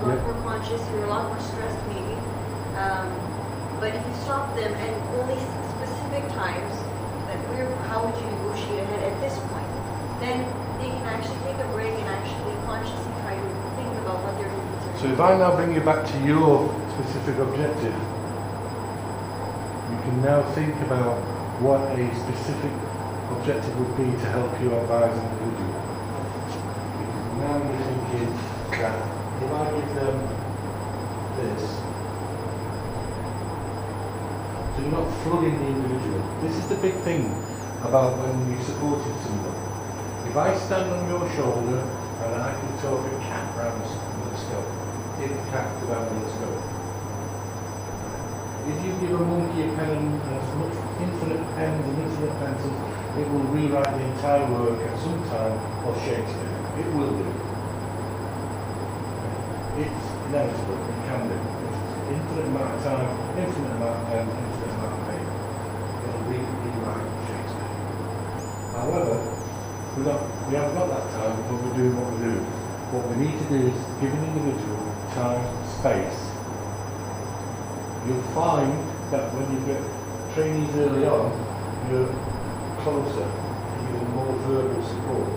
lot more conscious, you're a lot more stressed maybe. But if you stop them and only specific times, that how would you negotiate ahead at this point? Then they can actually take a break and actually consciously try to think about what their needs are. So if I now bring you back to your specific objective, you can now think about what a specific objective would be to help you advise an individual. Because now you're thinking that if I give them this, so you're not flooding the individual. This is the big thing about when you supported somebody. If I stand on your shoulder and I can talk a cat round the scope, if the cat go down the scope. If you give a monkey a pen and as much infinite pens and infinite pencils, it will rewrite the entire work at some time of Shakespeare. It will do. It's inevitable, it can do. It's infinite amount of time, infinite amount of pens, infinite amount of paper. It'll rewrite Shakespeare. However, we haven't got that time, but we're doing what we do. What we need to do is give an individual time, space. You'll find that when you get trainees early on, you're closer, you give them more verbal support.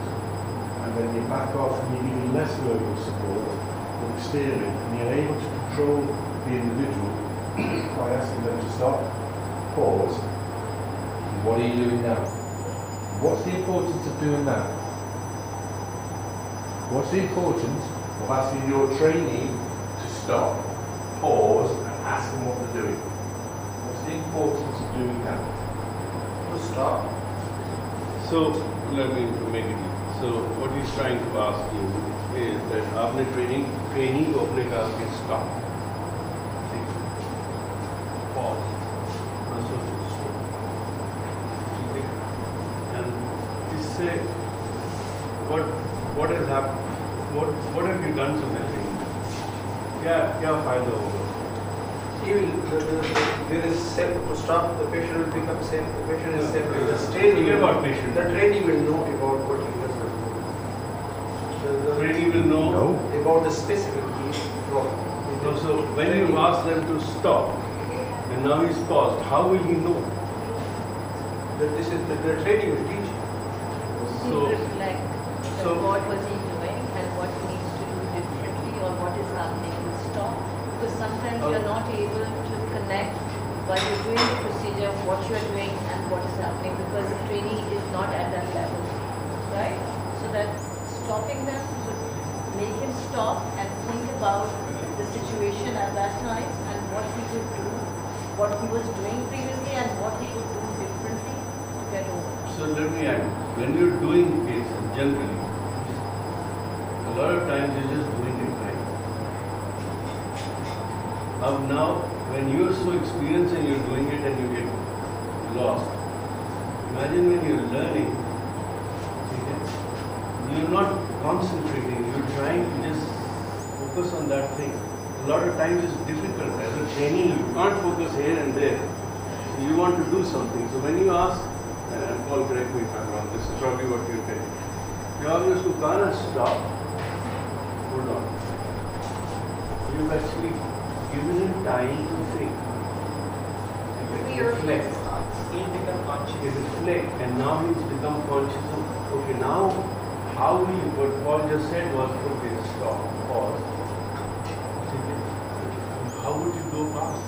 And then you back off and you give them less verbal support, but steering, and you're able to control the individual by asking them to stop, pause, what are you doing now? What's the importance of doing that? What's the importance of asking your trainee to stop, pause, and ask them what they're doing? What's the importance of doing that? To stop. So let me make it easy. So what he's trying to ask you is that आपने trainee को अपने कहा कि stop, pause, and इससे what has happened? What have you done to the trainee? क्या फायदा होगा? There is safe to stop, the patient will become safe, the patient is safe. The Forget about patient. The trainee will know about what he does. The trainee will know about the specific case. So when you ask them to stop, and now he's paused, how will he know? That this is the trainee will teach. So, reflect what was he doing and what he needs to do differently or what is happening to stop. Because sometimes you are not able to connect while you're doing the procedure, what you are doing and what is happening because the trainee is not at that level, right? So that stopping them should make him stop and think about the situation at that time and what he could do, what he was doing previously and what he could do differently to get over. so let me add, when you're doing cases, generally, a lot of times you're just doing it right. Now, when you're so experienced and you're doing it and you get lost, imagine when you're learning, you're not concentrating, you're trying to just focus on that thing. A lot of times it's difficult. As a trainee, you can't focus here and there. You want to do something. So when you ask, and Paul, correct me if I'm wrong, this is probably what you're saying. You ask us to stop. Hold on. You've actually given him time to think. Reflect. He'll become conscious. He reflect, and now he's become conscious of, okay, now how will you, what Paul just said was, okay, stop, pause. go past.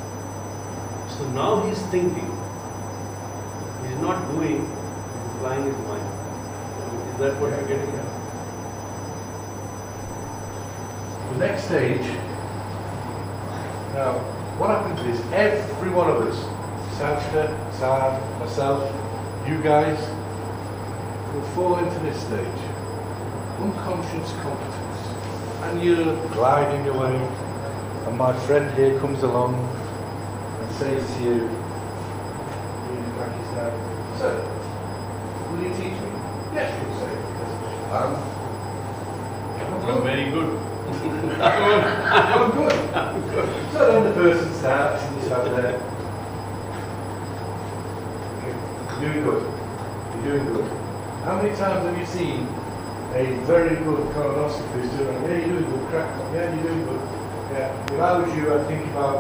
So now he's thinking. He's not doing, he's applying his mind. Is that what you're getting at? The next stage, now, what happens is every one of us, Sanchita, Sam, myself, you guys, will fall into this stage. Unconscious competence. And you're gliding away, and my friend here comes along and says to you, leaning back his head, "Sir, will you teach me?" "Yes," you'll say, because I'm very good. I'm good. So then the person starts and you stand there. You're doing good. You're doing good. How many times have you seen a very good colonoscopist doing, "Yeah, you're doing good, crack on, yeah, you're doing good. Yeah, if I was you, I'd think about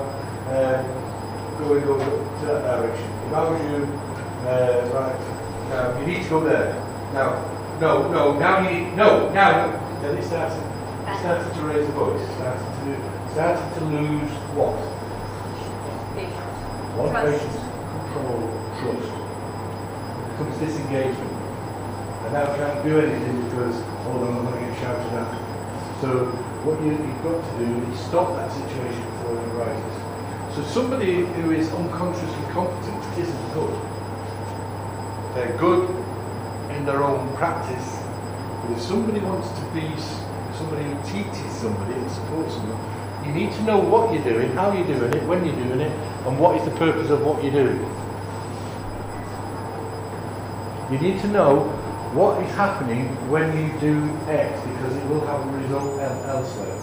going over to that direction. If I was you, right, now you need to go there. Now, no, now you need, no, now, then it starts to raise the voice, started to lose what? One, patience, control, trust. Becomes disengagement. And now can't do anything because, hold on, I'm going to get shouted at. So what you've got to do is stop that situation before it arises. So somebody who is unconsciously competent isn't good. They're good in their own practice, but if somebody wants to be somebody who teaches somebody and supports someone, you need to know what you're doing, how you're doing it, when you're doing it, and what is the purpose of what you're doing. You need to know what is happening when you do X, because it will have a result elsewhere.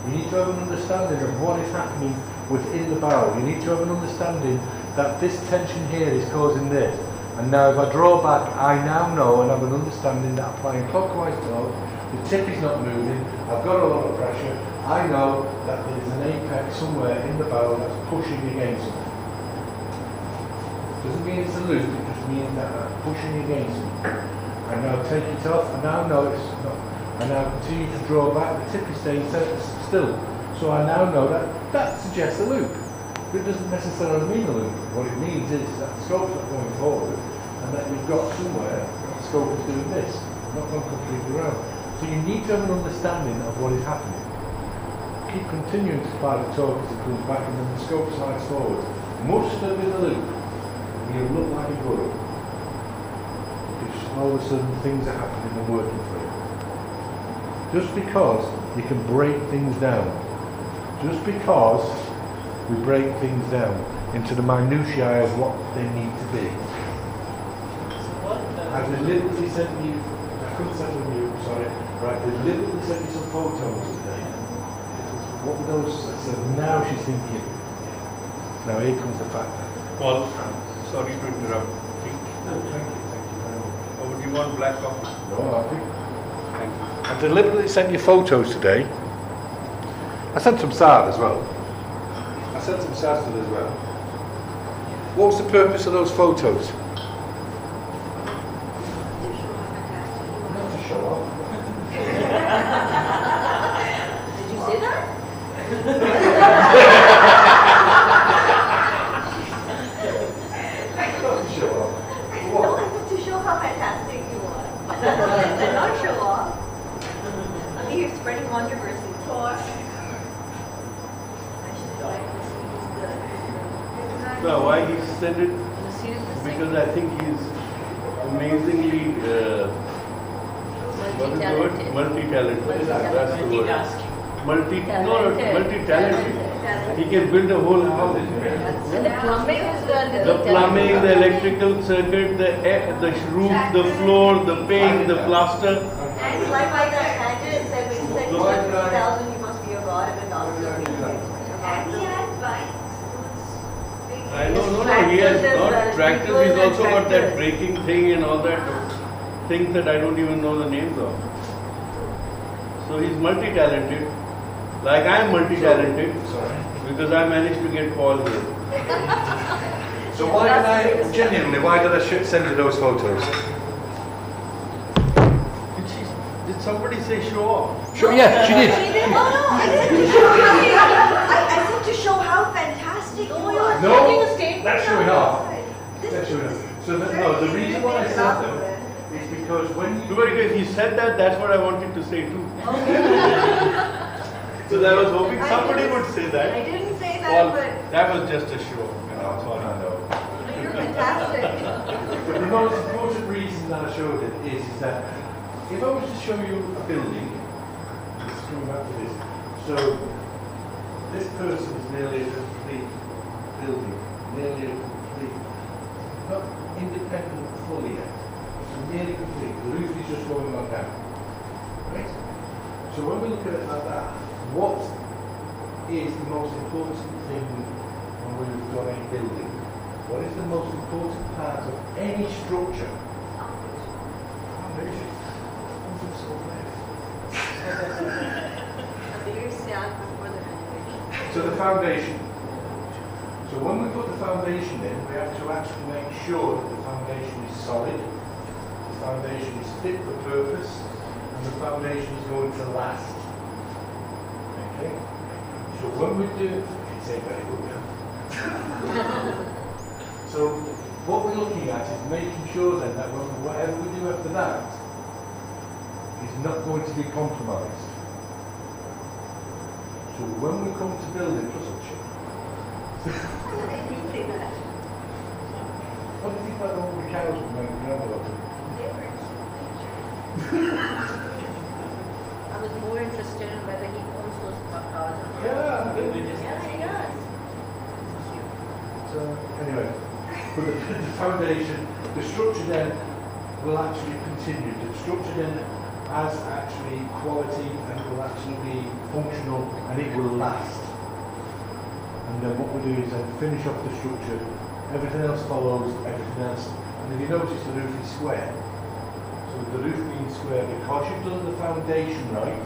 You need to have an understanding of what is happening within the bowel. You need to have an understanding that this tension here is causing this. And now if I draw back, I now know and have an understanding that applying clockwise torque, the tip is not moving, I've got a lot of pressure, I know that there's an apex somewhere in the bowel that's pushing against me. Doesn't mean it's a loop, it just means that I'm pushing against me. I now take it off, and now know it's not. I now continue to draw back, the tip is staying still. So I now know that suggests a loop. But it doesn't necessarily mean a loop. What it means is that the scope's not going forward, and that you've got somewhere that the scope is doing this, not going completely around. So you need to have an understanding of what is happening. Keep continuing to apply the torque as it comes back, and then the scope slides forward. Muster with a loop, and you look like a guru. Because all of a sudden things are happening and working for you. Just because you can break things down, just because we break things down into the minutiae of what they need to be. I've deliberately sent you, I couldn't send them you, sorry, right, deliberately sent you some photos today. What were those? I said, now she's thinking. Now here comes the fact. Paul, sorry to interrupt. No, thank you very much. Or would you want black coffee? No, I think. Thank you. I deliberately sent you photos today. I sent some SAD as well. I sent some SAD as well. What was the purpose of those photos? Not to show off. Did you say that? Not to show off. No, I said to show how fantastic you are. And not show off. I mean, you're spreading controversy. I should like this. It's good. No, why he said it? Because I think he's amazingly what is the word? Multi-talented. That's the word. Multi-talented. He can build a whole house. And the plumbing is The plumbing, the electrical circuit, the roof, the floor, the paint, the plaster. And like my tangent said, when you said you said 50,000, you must be a god of endoscopy. And he had bikes. I know, no, he has got tractors, he's also got that braking thing and all that things that I don't even know the names of. So he's multi-talented, like I am multi-talented, because I managed to get Paul here. So why did I send you those photos? Did somebody say show off? Sure, yeah, she did. She did. Oh no, I said to show how I said to show how fantastic you are. No, Making a statement that's showing now. off. That's showing off. So the reason why I said them is because when you... Because he said that, that's what I wanted to say too. So I was hoping somebody would say I that. didn't say that, Well, but that was just a show. Sorry. you're fantastic. But the most important reason that I showed it is that if I was to show you a building, let's come back to this. So this person is nearly a complete building, nearly a complete, not independent fully yet, so nearly complete. The roof is just going on down. Right? So when we look at it like that, what is the most important thing when we've got a building? What is the most important part of any structure? Foundation. So the foundation. So when we put the foundation in, we have to actually make sure that the foundation is solid, the foundation is fit for purpose, and the foundation is going to last. Okay? So when we do, it's a very good now. So what we're looking at is making sure then that whatever we do after that is not going to be compromised. So when we come to building construction, I didn't say that. what do you think about all the cows we make gravel up? They were I was more interested in whether he owns those cars. Yeah. Yeah, he does. So anyway, but the foundation, the structure then will actually continue. The structure then has actually quality and will actually be functional and it will last. And then what we do is then finish off the structure, everything else follows, everything else. And if you notice the roof is square. So with the roof being square, because you've done the foundation right,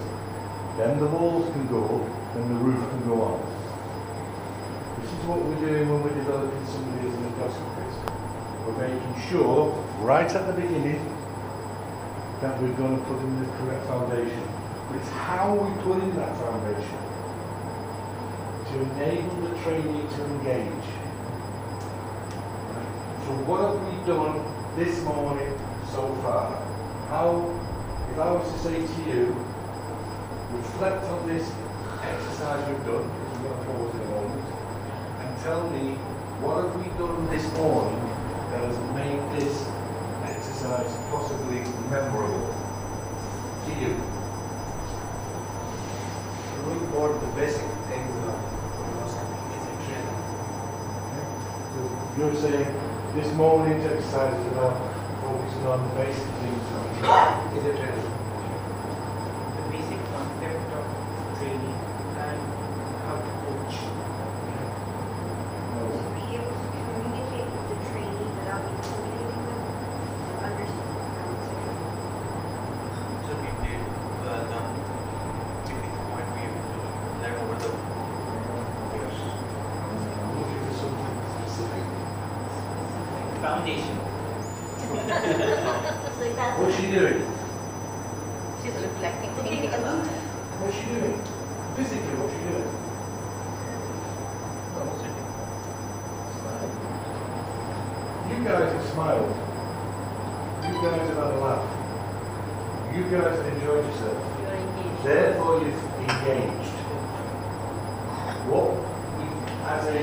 then the walls can go, then the roof can go on. This is what we're doing when we're developing somebody as an endoscopist. We're making sure, right at the beginning, that we're going to put in the correct foundation. But it's how we put in that foundation to enable the trainee to engage. So what have we done this morning so far? How, if I was to say to you, reflect on this exercise we've done, because we're going to pause in a moment, and tell me what have we done this morning that has made this exercise possibly memorable to you? Knowing about the basic things of colonoscopy is a training. So you're saying this morning's exercise is about focusing on the basic things Is a training. The basic concept of training and how to coach. To be able to communicate with the trainee without intimidating them, understand how it's going. So we did the tipping point we led over the Yes. I'm looking for something specific. Foundation. It's like that. What's she doing? She's reflecting, Looking thinking about aloof. it. What's she doing? Physically, what's she doing? You guys have smiled. You guys have had a laugh. You guys have enjoyed yourself. You're engaged. Therefore, you've engaged. What, as a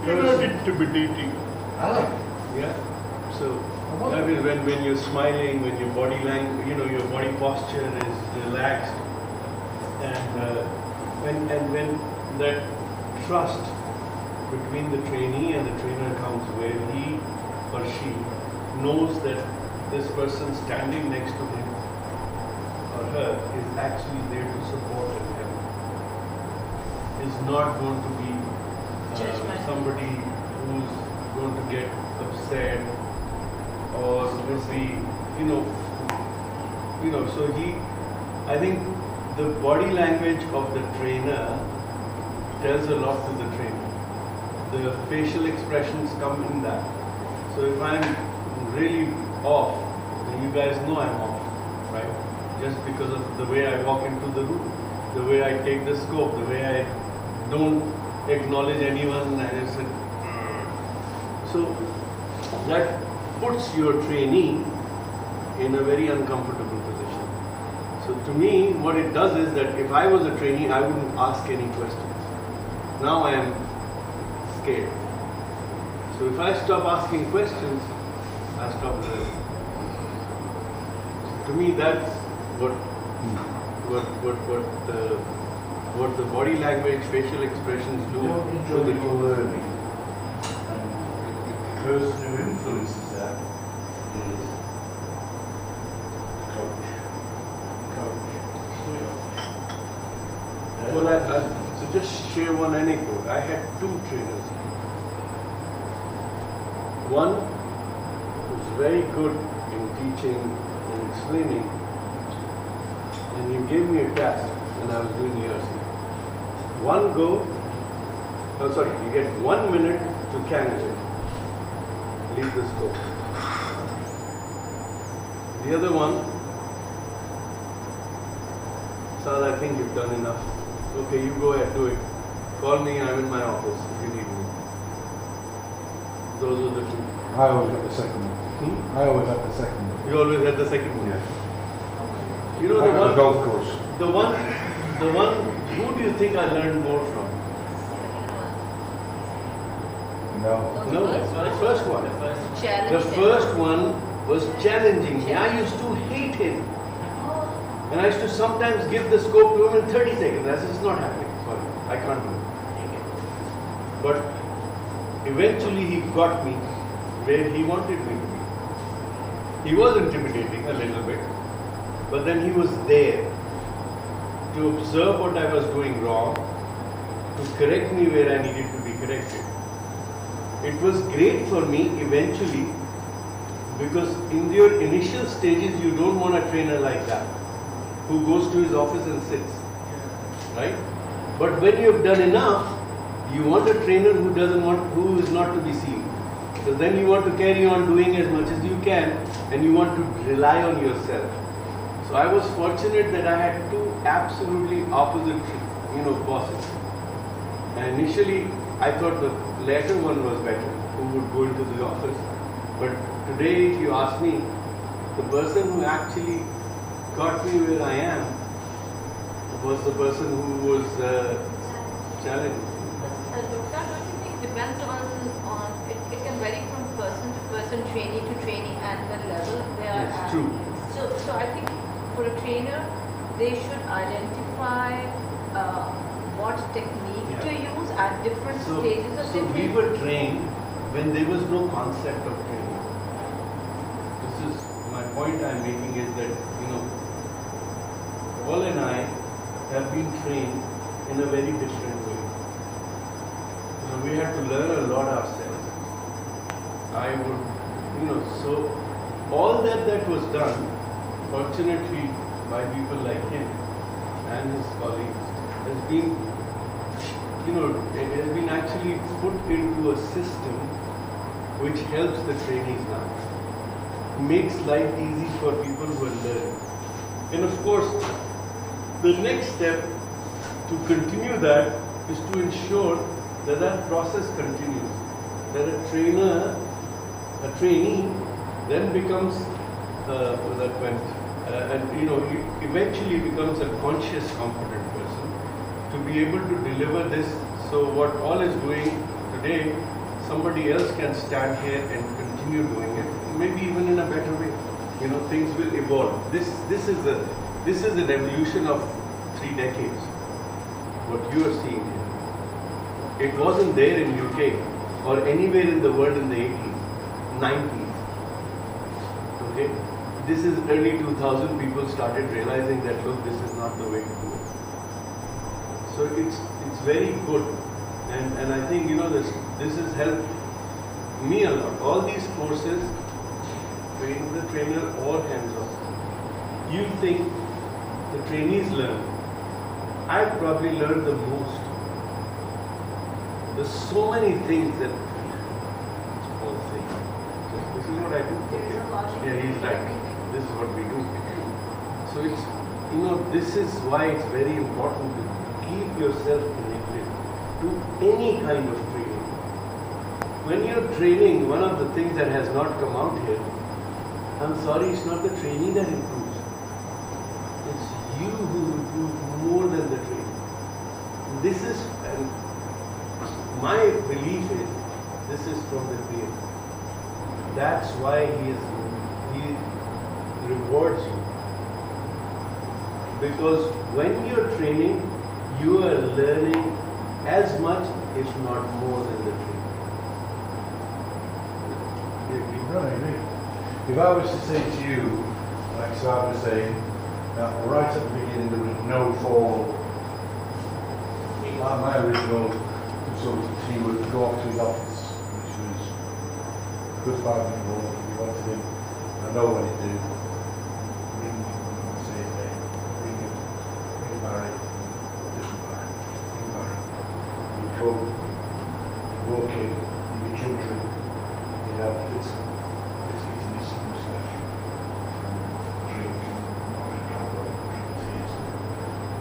You're not person, intimidating. I like it. Yeah. So I want that it. is when you're smiling, when your body language, your body posture is relaxed, and when that trust between the trainee and the trainer comes, where he or she knows that this person standing next to him or her is actually there to support him, is not going to be Judgmental. somebody who's going to get upset or would be, so I think the body language of the trainer tells a lot to the trainer. The facial expressions come in that. So if I'm really off, then you guys know I'm off, right? Just because of the way I walk into the room, the way I take the scope, the way I don't acknowledge anyone. I just said, so that puts your trainee in a very uncomfortable position. So to me, what it does is that if I was a trainee, I wouldn't ask any questions. Now I am scared. So if I stop asking questions, I stop learning. To me, that's what the body language, facial expressions do to the learning. And the person who influences that is coach. Well, so just share one anecdote. I had two trainers. One was very good in teaching and explaining, and he gave me a task when I was doing ERC. You get 1 minute to candidate. Leave the scope. The other one, Sir, I think you've done enough. Okay, you go ahead, do it. Call me, I'm in my office if you need me. Those are the two. I always got the second one. I always had the second one. You always had the second one? Yeah. You know Back at the golf course. the one, who do you think I learned more from? No. No, the first one. Challenge The first one was challenging me. I used to hate him. And I used to sometimes give the scope to him in 30 seconds. I said, it's not happening. Sorry, I can't do it. But eventually he got me where he wanted me to be. He was intimidating a little bit, but then he was there to observe what I was doing wrong, to correct me where I needed to be corrected. It was great for me eventually because in your initial stages you don't want a trainer like that who goes to his office and sits, right? But when you have done enough, you want a trainer who is not to be seen. So then you want to carry on doing as much as you can, and you want to rely on yourself. So I was fortunate that I had two absolutely opposite, bosses. And initially, I thought the latter one was better, who would go into the office. But today, if you ask me, the person who actually got me where I am was the person who was challenged. Don't you think it depends on it can vary from person to person, trainee to trainee, and the level they are Yes, at. true. So I think for a trainer, they should identify what technique to use at different stages of So we were trained when there was no concept of training. This is my point I'm making is that, Paul and I have been trained in a very different way. So we had to learn a lot ourselves. I would, so all that was done, fortunately, by people like him and his colleagues, has been, it has been actually put into a system which helps the trainees now. Makes life easy for people who are learning. And of course, the next step to continue that is to ensure that that process continues. That a trainee then becomes, eventually becomes a conscious, competent person to be able to deliver this. So what all is doing today, somebody else can stand here and continue doing it, maybe even in a better way. Things will evolve. This is an evolution of 3 decades. What you are seeing here. It wasn't there in UK or anywhere in the world in the 80s, 90s. Okay? This is early 2000, people started realizing that, look, this is not the way to do it. So it's very good. And I think, this has helped me a lot. All these courses, train the trainer or hands-on. You think the trainees learn. I've probably learned the most. There's so many things that Paul saying. This is what I do. Okay. Yeah, he's right. This is what we do. So it's, this is why it's very important to keep yourself connected. to any kind of training. When you're training, one of the things that has not come out here, I'm sorry, it's not the trainee that improves. It's you who improve more than the trainee. This is, and my belief is, this is from the Creator. That's why He rewards you. Because when you're training, you are learning as much, if not more than the trainee. No, I agree. If I was to say to you, like Sarah was saying, that right at the beginning there was no formal, like my original consultant, he would go off to his office, which was a good 5 minute walk. If you wanted him, I know what he'd do. Ring, say his name, ring Barry, different Barry. He'd come, walk in, he'd be chuntering, he'd have bits in his moustache, drink, orange candle, drink teas.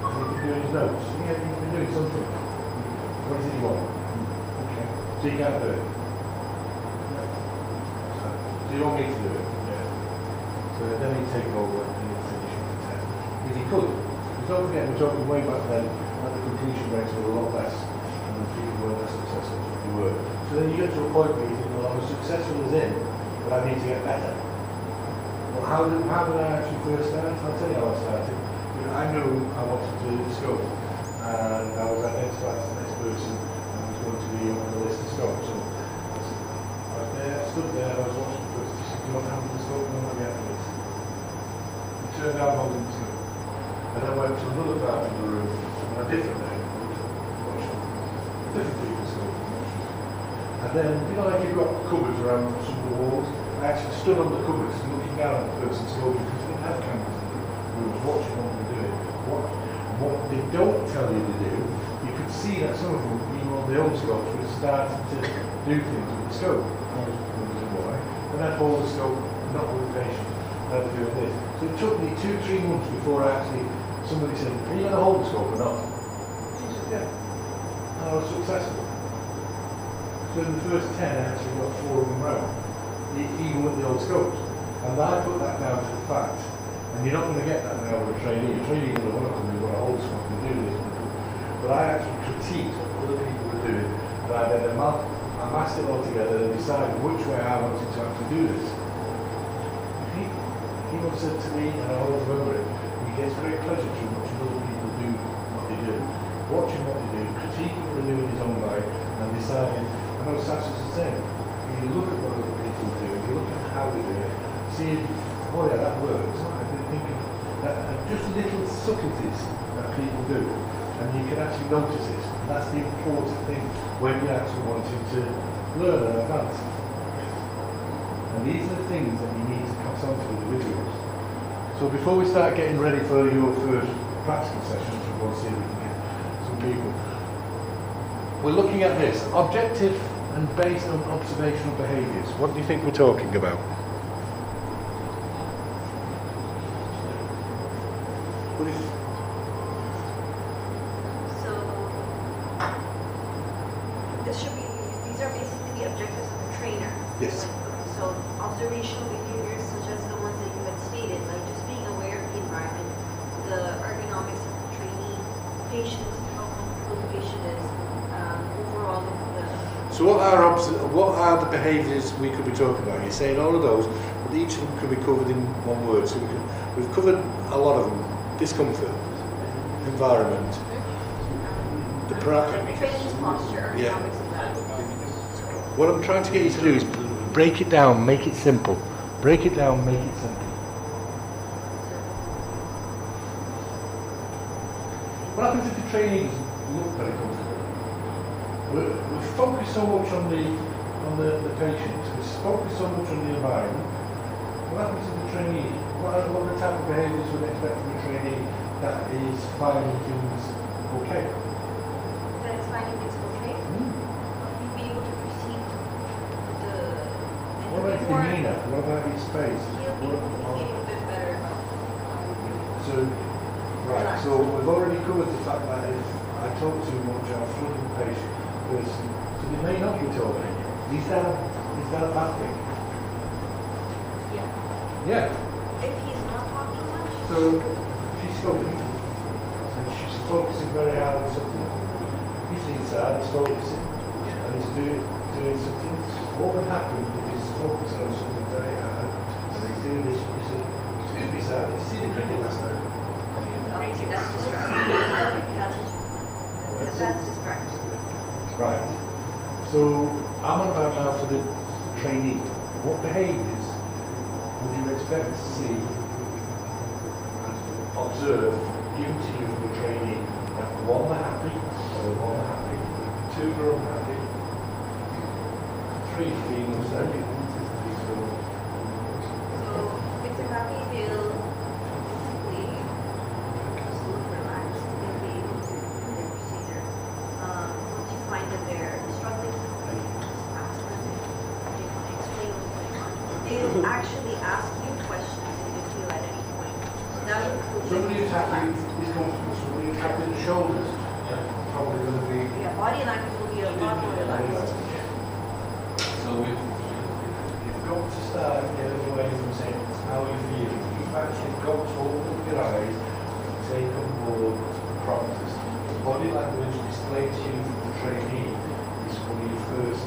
And he'd be doing his notes. Yeah, he'd be doing something. What does he want? Okay. So you can't do it. So you want me to do it? Yeah. So then he'd take over and he'd finish with the test. If he could. Because don't forget, we're talking way back then, that the completion rates were a lot less, and the people weren't as successful as they were. So then you get to a point where you think, well, I was successful as in, but I need to get better. Well, how did I actually first start? I'll tell you how I started. You know, I knew I wanted to scope, and I was identified as the next person, and I was going to be on the list of scope. So I was there, I stood there, I was watching the first. He said, do you want to have the scope? No, I'll get this. He turned out holding the scope. And I went to another part of the room, on a different day, watching different people's scope. And then, you know, like you've got cupboards around some of the walls, I actually stood on the cupboards looking down at the person's scope because they didn't have cameras in the rooms, watching what they're doing. What they don't tell you to do, you could see that some of them, even on their own scopes, were starting to do things with the scope. I was wondering why. And I'd hold the scope, not with the patient, I'd be doing this. So it took me 2-3 months before somebody said, are you going to hold the scope or not? She said, yeah. And I was successful. So in the first 10, I actually got 4 of them round, even with the old scopes. And I put that down to the fact, and you're not going to get that now with a trainee. A trainee will want to come in, want to hold scope and do this. But I actually critiqued what other people were doing, and I then amassed it all together and decided which way I wanted to actually do this. He once said to me, and I always remember it, he gets great pleasure from watching other people do what they do. Watching what they do, critiquing what they do in his own life, and deciding, I know Sasha's the same. If you look at what other people do, if you look at how they do it, see, oh yeah, that works. I've been thinking that just little subtleties that people do, and you can actually notice it. And that's the important thing when you're actually wanting to learn and advance. And these are the things that you need to pass on to individuals. So before we start getting ready for your first practical sessions, we're going to see if we can get some people. We're looking at this, objective and based on observational behaviours. What do you think we're talking about? What is So this should be, these are basically the objectives of the trainer. Yes. So observational behaviors such as the ones that you had stated, like just being aware of the environment, the ergonomics of the trainee, patient, how comfortable the patient is, overall the So what are the behaviours we could be talking about? You're saying all of those, but each of them could be covered in one word. So we've covered a lot of them. Discomfort, environment, the trainee's posture, yeah. ergonomics of that. What I'm trying to get you to do is break it down, make it simple. Break it down, make it simple. What happens if the trainee doesn't look very comfortable? We focus so much on the patient, we focus so much on the environment. What happens if the trainee, what are the type of behaviours we'd expect from a trainee that is finding things okay? That is finding it's okay. You'd be able to perceive the What about demeanour? What about his face? He'll be getting a bit better about So, right, so we've already covered the fact that if I I talk too much, I'm a full impatient person, so they may not be talking. Is that a bad thing? Yeah. Yeah. If he's not talking much, So she's talking, and she's focusing very hard on something. He's inside, he's focusing, and he's doing something. What would happen if he's focusing on something very hard, and he's doing this, you say, excuse me, sir, did you see the cricket last night? obviously that's distracting. That's distracting. Right. So I'm on about now for the trainee. What behaviours would you expect to see and observe given to you from the trainee? That one, they're happy, or one, they're happy, two, they're unhappy, three, feeling uncertain. So if they're happy, they'll basically just look relaxed. They'll be able to do their procedure. Once you find that they're struggling, just ask them if they want to explain what's going on. They'll actually ask you questions if they feel at any point. That will prove Somebody who's happy relaxed. is comfortable, somebody who's happy in the shoulders, that's probably going to be. Yeah, body language will be a lot more relaxed. So with You've got to start getting away from saying how you feel. You've actually got to open your eyes and take on board the practice. The body language displayed to you from the trainee is one of your first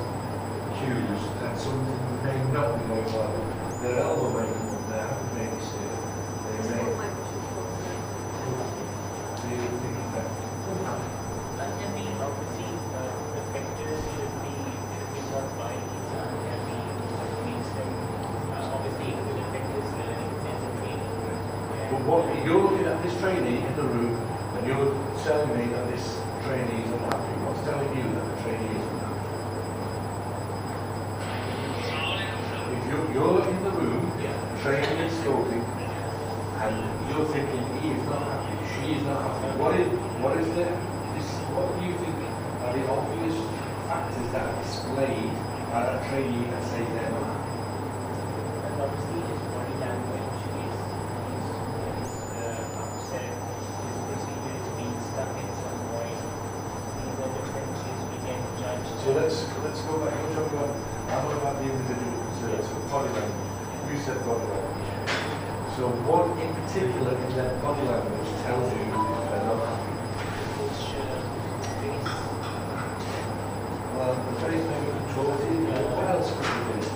cues that something may not be going well. Their elbow may come up, their hand may be stiff, they may be thinking that. I mean, obviously, the factors should be solved by exam therapy, means them, obviously, it will affect his learning and the training. But what you're looking at this trainee in the room and you're telling me that this trainee is unhappy. What's telling you that the trainee is unhappy? If you're in the room, the trainee is scoping, and you're thinking he is not happy, she is not happy. What is the what do you think are the obvious factors that are displayed by a trainee that say they're not happy? And obviously, his body language is upset, his procedure is being stuck in some point. These are differences we can judge. So let's go back. You're talking about, I'm talking about the individual concerns, so body language. You said body language. So what in particular in that body language tells you they're not happy? Posture, face. Well, the face may be contorted. What else could you do?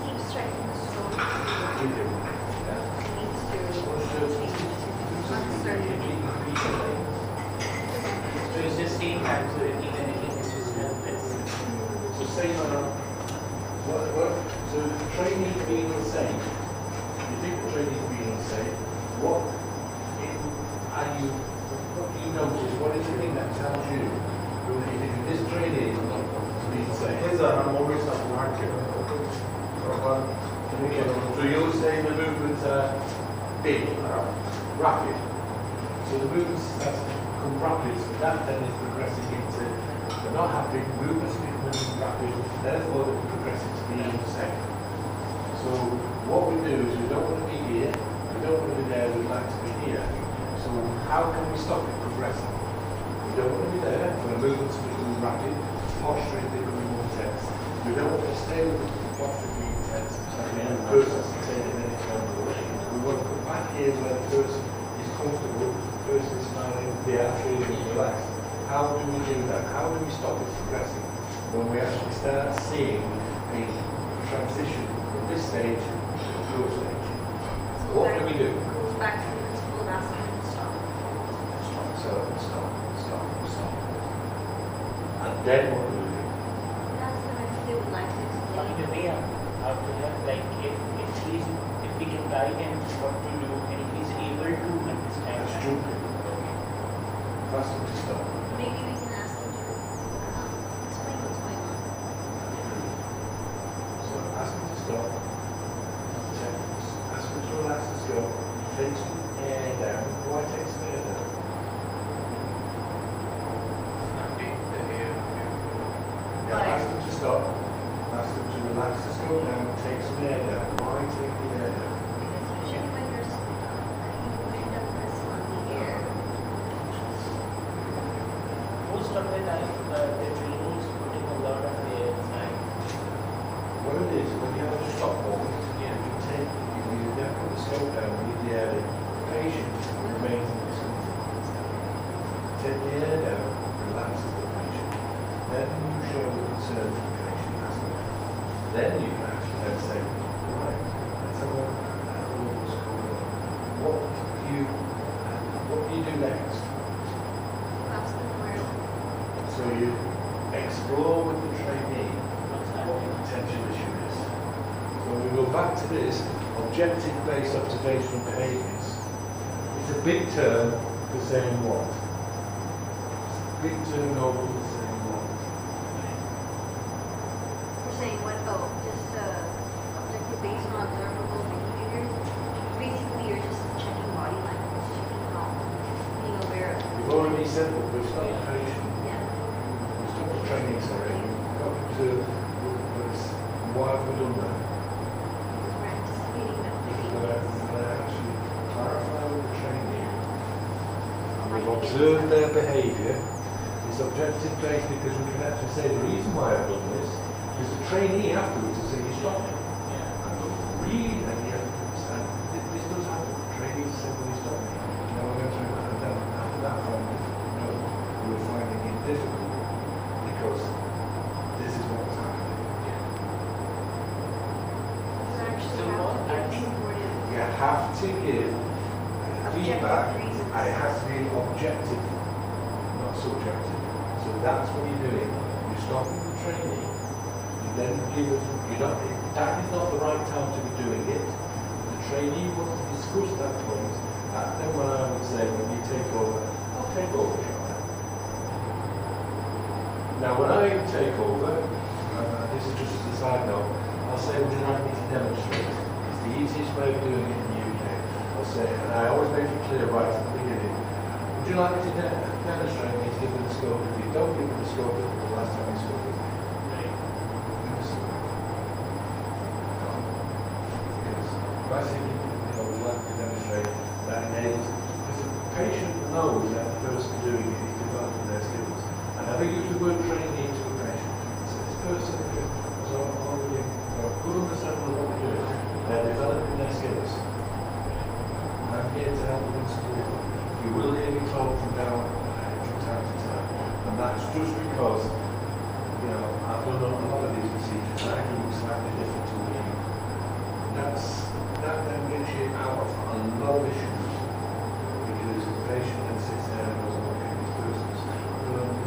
keep striking the stroke. You do. Yeah. Needs to Posture. uncertain. So it's just same time, so if even if it's just helpless. So say so the trainee being unsafe, you think the trainee being unsafe, what do you notice? What is the thing that tells you if this trainee is not being safe? I'm always at work here. So you're saying the movements are big, rapid. So the movements that become rapid, so that then is progressing into they're not happy, movements become rapid, therefore they're progressing to being unsafe. So what we do is we don't want to be here, we don't want to be there, we'd like to be here. So how can we stop it progressing? We don't want to be there when the movements become rapid, posture is becoming more tense. We don't want to stay with the posture being tense and the person's taking minutes down the way. We want to come back here where the person is comfortable, the person is smiling, they are feeling relaxed. How do we do that? How do we stop it progressing when we actually start seeing a transition from this stage to the growth stage? What do we do? Goes back to the principle of asking them to stop. Stop. And then what do we do? That's the next they would like to Find explain. a way out to him, like if we can guide him what to do and if he's able to understand. That's true. That's what to stop. Maybe we can ask them to explain what's going on. So ask them to stop. Ask them to relax and go. Take some air down. Why take some air down? Yeah, ask them to stop. Ask them to relax and go down. Take some air down. Why take the air down? Usually when you're you end up pressing on the air. most of the time the trainees putting a lot of their time. What it is, when you have a stop moment, you then put the scope down, leave the air in, the patient remains in discomfort. Take the air down, relaxes the patient. Then you show the concern to the patient as well. Then you can actually then say, right, let's have a look at what's going on. What do you do next? Ask them where. So you explore with the trainee what the potential issue is. So we go back to this objective-based observational behaviours. It's a big term for saying what? It's a big term over for saying what? We're saying what? Oh, just objective based on observable behaviors. Basically, you're just checking body language, checking how, being aware of. We've already said that we've stopped the patient. Yeah. We've stopped the training, sorry. We've got to why have we done that? We're anticipating that We're behavior. going to actually clarify with the trainee. And Like we've the observed inside. their behaviour. It's objective based because we can actually say the reason why I've done this is the trainee afterwards will say you stopped me. And we'll read and you have to understand this does happen. Trainees say when you stop me. Now we're going to and then after that point no, we're finding it difficult because this is what was happening. You actually So have what to I give think- supportive. You have to give feedback reasons. and it has to be objective, not subjective. So that's what you're doing. You stop with the trainee, you then give us, that is not the right time to be doing it. The trainee wants to discuss that point, then when I would say, when you take over, I'll take over, Charlie. Now when I take over, this is just as a side note, I'll say, would you like me to demonstrate? It's the easiest way of doing it in the UK. I'll say, and I always make it clear right at the beginning, would you like me to demonstrate me to give them the scope? If you don't give them the scope, it'll be the last time you spoke with me. Because if I say, would you like me to demonstrate, that enables, because the patient knows that the person doing it is developing their skills. I never use the word training to a patient. So this person has already got a good understanding of what we're doing. They're developing their skills. I'm here to help them and support them. You will hear me talk from down from time to time. And that's just because, I've done a lot of these procedures and I can look slightly different to you. That then gets you out of a lot of issues. Because the patient then sits there and goes, okay, this person's learning,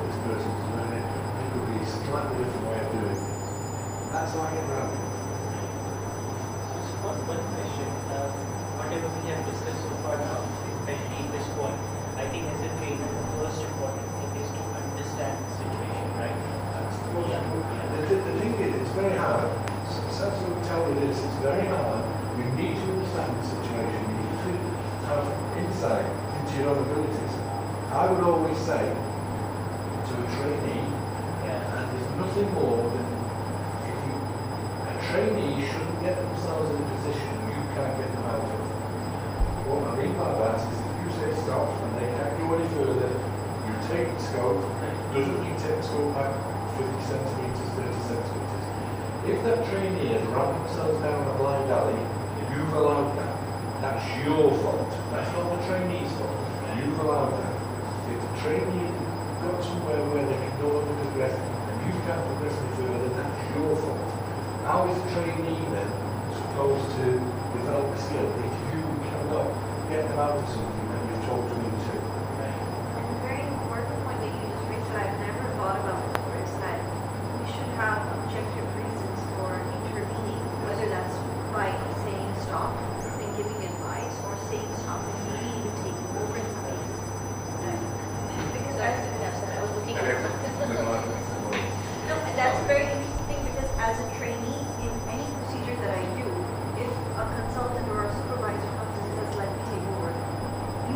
this person's learning. It could be a slightly different way of doing things. That's how I get around it. Just one question. Whatever we have discussed so far now, especially this point, I think as a trainer, the first important thing is to understand the situation, right? The thing is, it's very hard. Seth will tell you this, it's very hard. You need to understand the situation. You need to have insight into your own abilities. I would always say to a trainee, and there's nothing more than a trainee shouldn't get themselves in a position you can't get them out of. What I mean by that is if you say stop and they can't go any further, you take the scope, doesn't mean take the scope back 50 centimetres, 30 centimetres. If that trainee has run themselves down a blind alley, you've allowed that. That's your fault. That's not the trainee's fault. You've allowed that. If the trainee got somewhere where they can no longer progress and you can't progress any further, that's your fault. How is the trainee then supposed to develop a skill if you cannot get them out of something that you've told them into? A very important point that you just raised that I've never thought about before is that we should have objective reasons for intervening, whether that's by saying stop and giving advice, or saying stop and maybe even taking over in some cases. Because I was looking at no, and that's a very interesting because as a trainee in any procedure that I do, if a consultant or a supervisor comes and says, let me take over,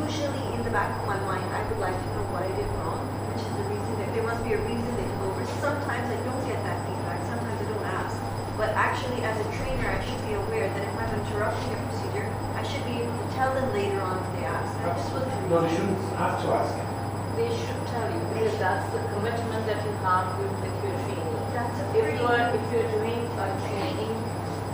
usually in the back of my mind, I would like to know what I did wrong, which is the reason that there must be a reason they took over. Sometimes I don't get that feedback, sometimes I don't ask. But actually, as a trainer, I should be aware that if I'm interrupting a procedure, I should be able to tell them later on if they ask. That just wasn't No, they shouldn't have to ask. they should tell you, because that's the commitment that you have with your trainee. That's a If pretty- you're doing a training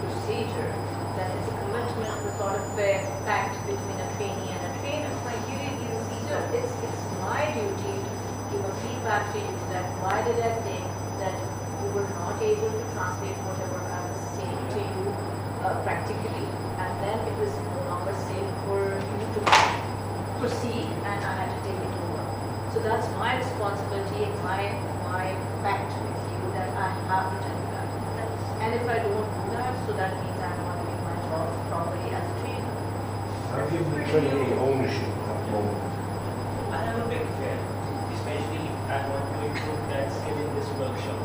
procedure, then it's a commitment, the sort of a pact between a trainee and a trainer. Like you didn't use So it's my duty to give a feedback to you that why did I think that you were not able to translate whatever I was saying to you practically, and then it was no longer safe for you to proceed, and I had to take it over. So that's my responsibility, my pact with you that I have to tell you that. And if I don't do that, so that means I'm not doing my job properly as a trainer. I've given the trainee ownership at the moment. I have a big fear, especially I want to improve that skill in this workshop.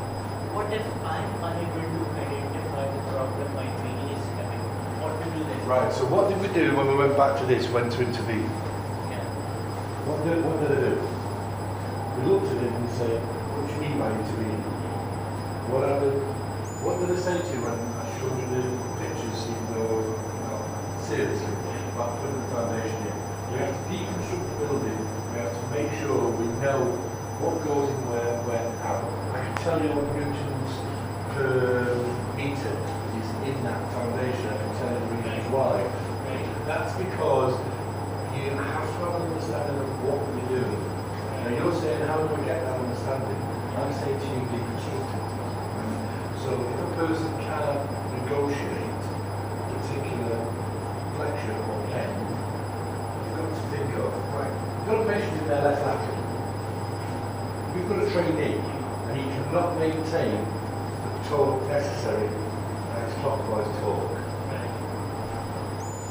What if I'm unable to identify the problem my trainee is having? What to do then? Right, so what did we do when we went back to this, went to intervene? Yeah. What did I do? We looked at it and said, what do you mean by intervening? What did I say to you when I showed you the pictures, even though, seriously, about putting the foundation in? We have to deconstruct the building, we have to make sure we know what goes in where, when, how. I can tell you what newtons per metre is in that foundation, I can tell you the reasons why. That's because you have to have an understanding of what we're doing. Now you're saying, how do we get that understanding? I'm saying to you, deconstructing. So if a person cannot negotiate a particular flexure or bend, you've got to think of, right, you've got a patient in their left lateral. You've got a trainee, and he cannot maintain the torque necessary at his clockwise torque.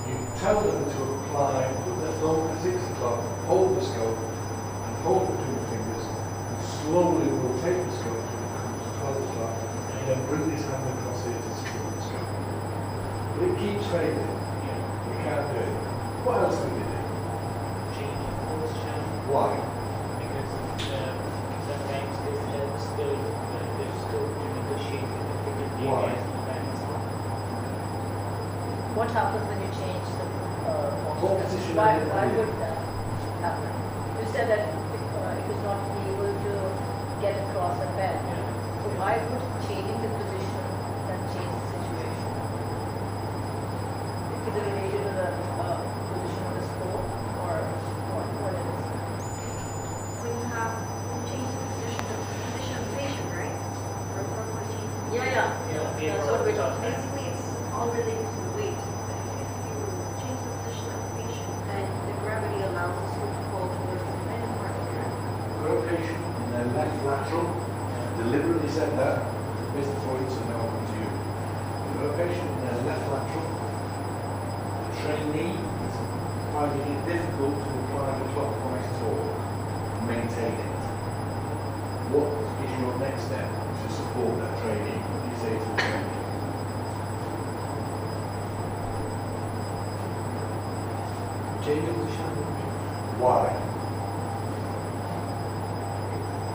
You tell them to apply, put their thumb at 6 o'clock, hold the scope, and hold between the fingers, and slowly rotate the scope till it comes to 12 o'clock, and then bring his hand across here to support the scope. But it keeps failing. We can't do it. What else can we do? Change of posture. Why? Because sometimes this helps the scope to negotiate the difficult Why? areas of balance. What happens when you change the What position why are you in? would that happen? You said that it was not able to get across a bed. So why would changing the position then change the situation? Is it related to the position of the scope or what it is? When you have changed the position of the patient, right? Or what change? Yeah. That's what we're talking about. Basically, it's all related to the weight. If you change the position of the patient, then the gravity allows the scope to fall towards the random part of your Rotation in their left lateral. Deliberately said that. Here's the point, so now on to you. Rotation in their left lateral. The trainee is finding it difficult to apply the clockwise torque and maintain it. What is your next step to support that trainee? What do you say to the trainee? Change the position. Why?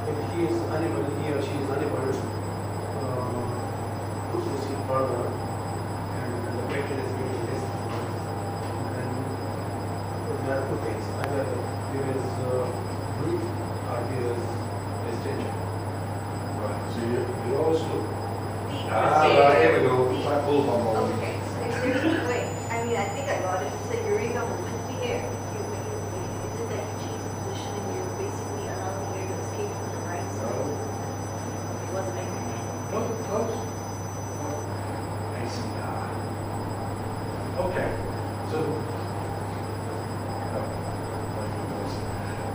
If he is unable, he or she is unable to proceed further, and the patient is getting less, and there are two things: either there is root or there is extension. Right, so you also... The right, here we go. Try pull one more. Okay, so if there's a way, I mean, I think I got it. You said Eureka movement in the air. Is it that you change the position and you're basically allowing the air to escape from the right side? No. It wasn't like No, close. ACR. Okay, so... No.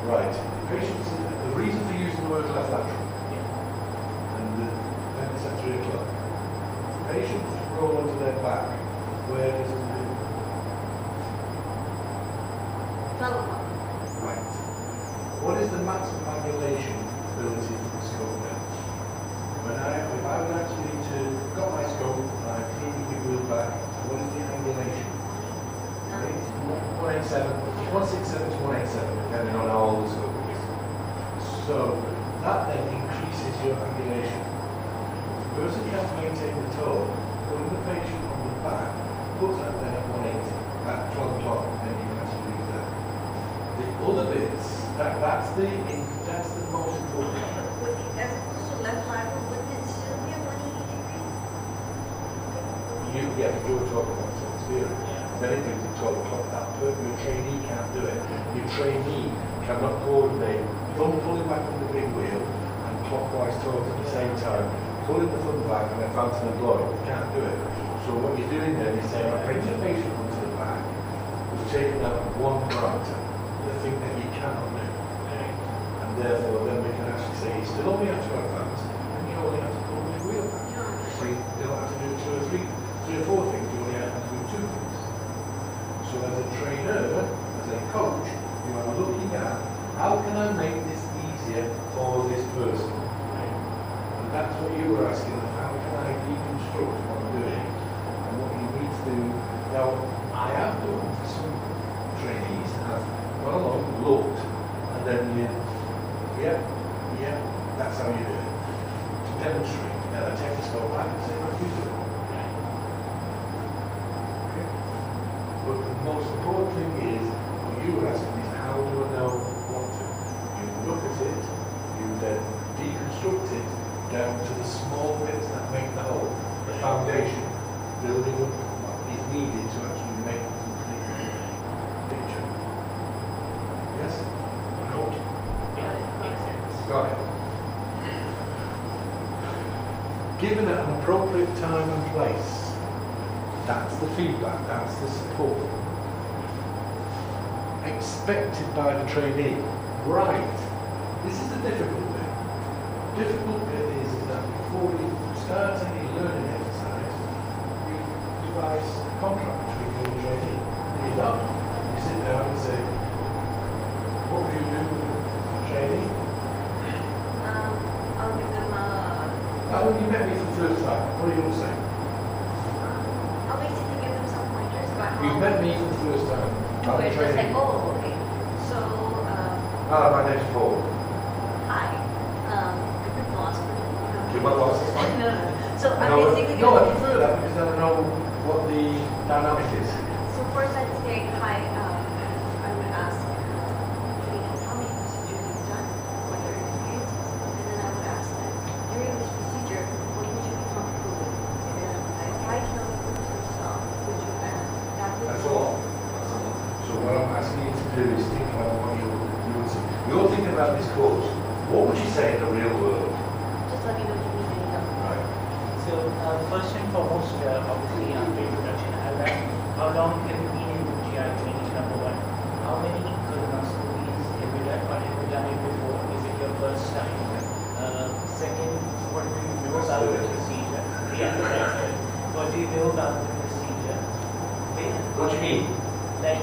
Right, patients, the reason for using the word left lateral, and then it's at 3 o'clock. Patients roll onto their back, where does it do? 12 o'clock. Right. What is the maximum angulation ability for the scope then? If I would actually got my scope and I drew the wheel back, what is the angulation? 187, 167 to 187, depending on how old the scope is. So that then increases your angulation. If the person can't maintain the toe, putting the patient on the back, puts that then at 180, at 12 o'clock, then you can actually leave that. The other bits, that's the you were talking about experience. Then it brings it 12 o'clock. That your trainee can't do it. Your trainee cannot coordinate, thumb pulling back on the big wheel and clockwise towards at the same time, pulling the thumb back and advancing the blow. You can't do it. So what you're doing then is saying, I bring the patient onto the back, we've taken out one parameter, the thing that you cannot do. And therefore then we can actually say, you still only have to advance, and you only have to pull the wheel back. So you don't have to do two or three or four things, you only have to do two things. So as a trainer, as a coach, you are looking at how can I make this easier for this person? And that's what you were asking, how can I deconstruct what I'm doing and what you need to do. Now, I have done for some trainees, have gone along, looked, and then that's how you do it. To demonstrate, and I take the scope back and say, what do you do? But the most important thing is, what you were asking is, how do I know what to? You look at it, you then deconstruct it down to the small bits that make the whole, the foundation, building up what is needed to actually make a complete picture. Yes? No? Got it. Given at an appropriate time and place, that's the feedback, that's the support. Expected by the trainee. Right. This is the difficult bit. Difficult bit is that before you start any learning exercise, you devise a contract between you and the trainee. You don't. You sit down and say, what will you do with the trainee? I'll give them Now, when you met me for the first time, what are you going to say? I'll basically give them some pointers about how You've met me for the first time. do it. Just like, oh, okay. So, My name's Paul. hi. I've been lost. You're not lost. No. So I'm No, basically no, I gonna- prefer that because I don't know what the dynamic is. So first I'd say, hi, I would ask, how many procedures you've done, what your experience is, and then I would ask them, during this procedure, what would you be comfortable with? And if I tell you to stop, would you, that would That's all. So what I'm asking you to do is think about what you would say. You're thinking about this course. What would you say in the real world? Just let me know if you need any help. Right. So, first and foremost, obviously, after introduction, I'll ask how long have you been in GI training, number one? How many colonoscopies have you done, or have you done it before? Is it your first time? Second, what do you know about the procedure? Yeah, that's it. What do you know about the procedure? What do you mean? Like,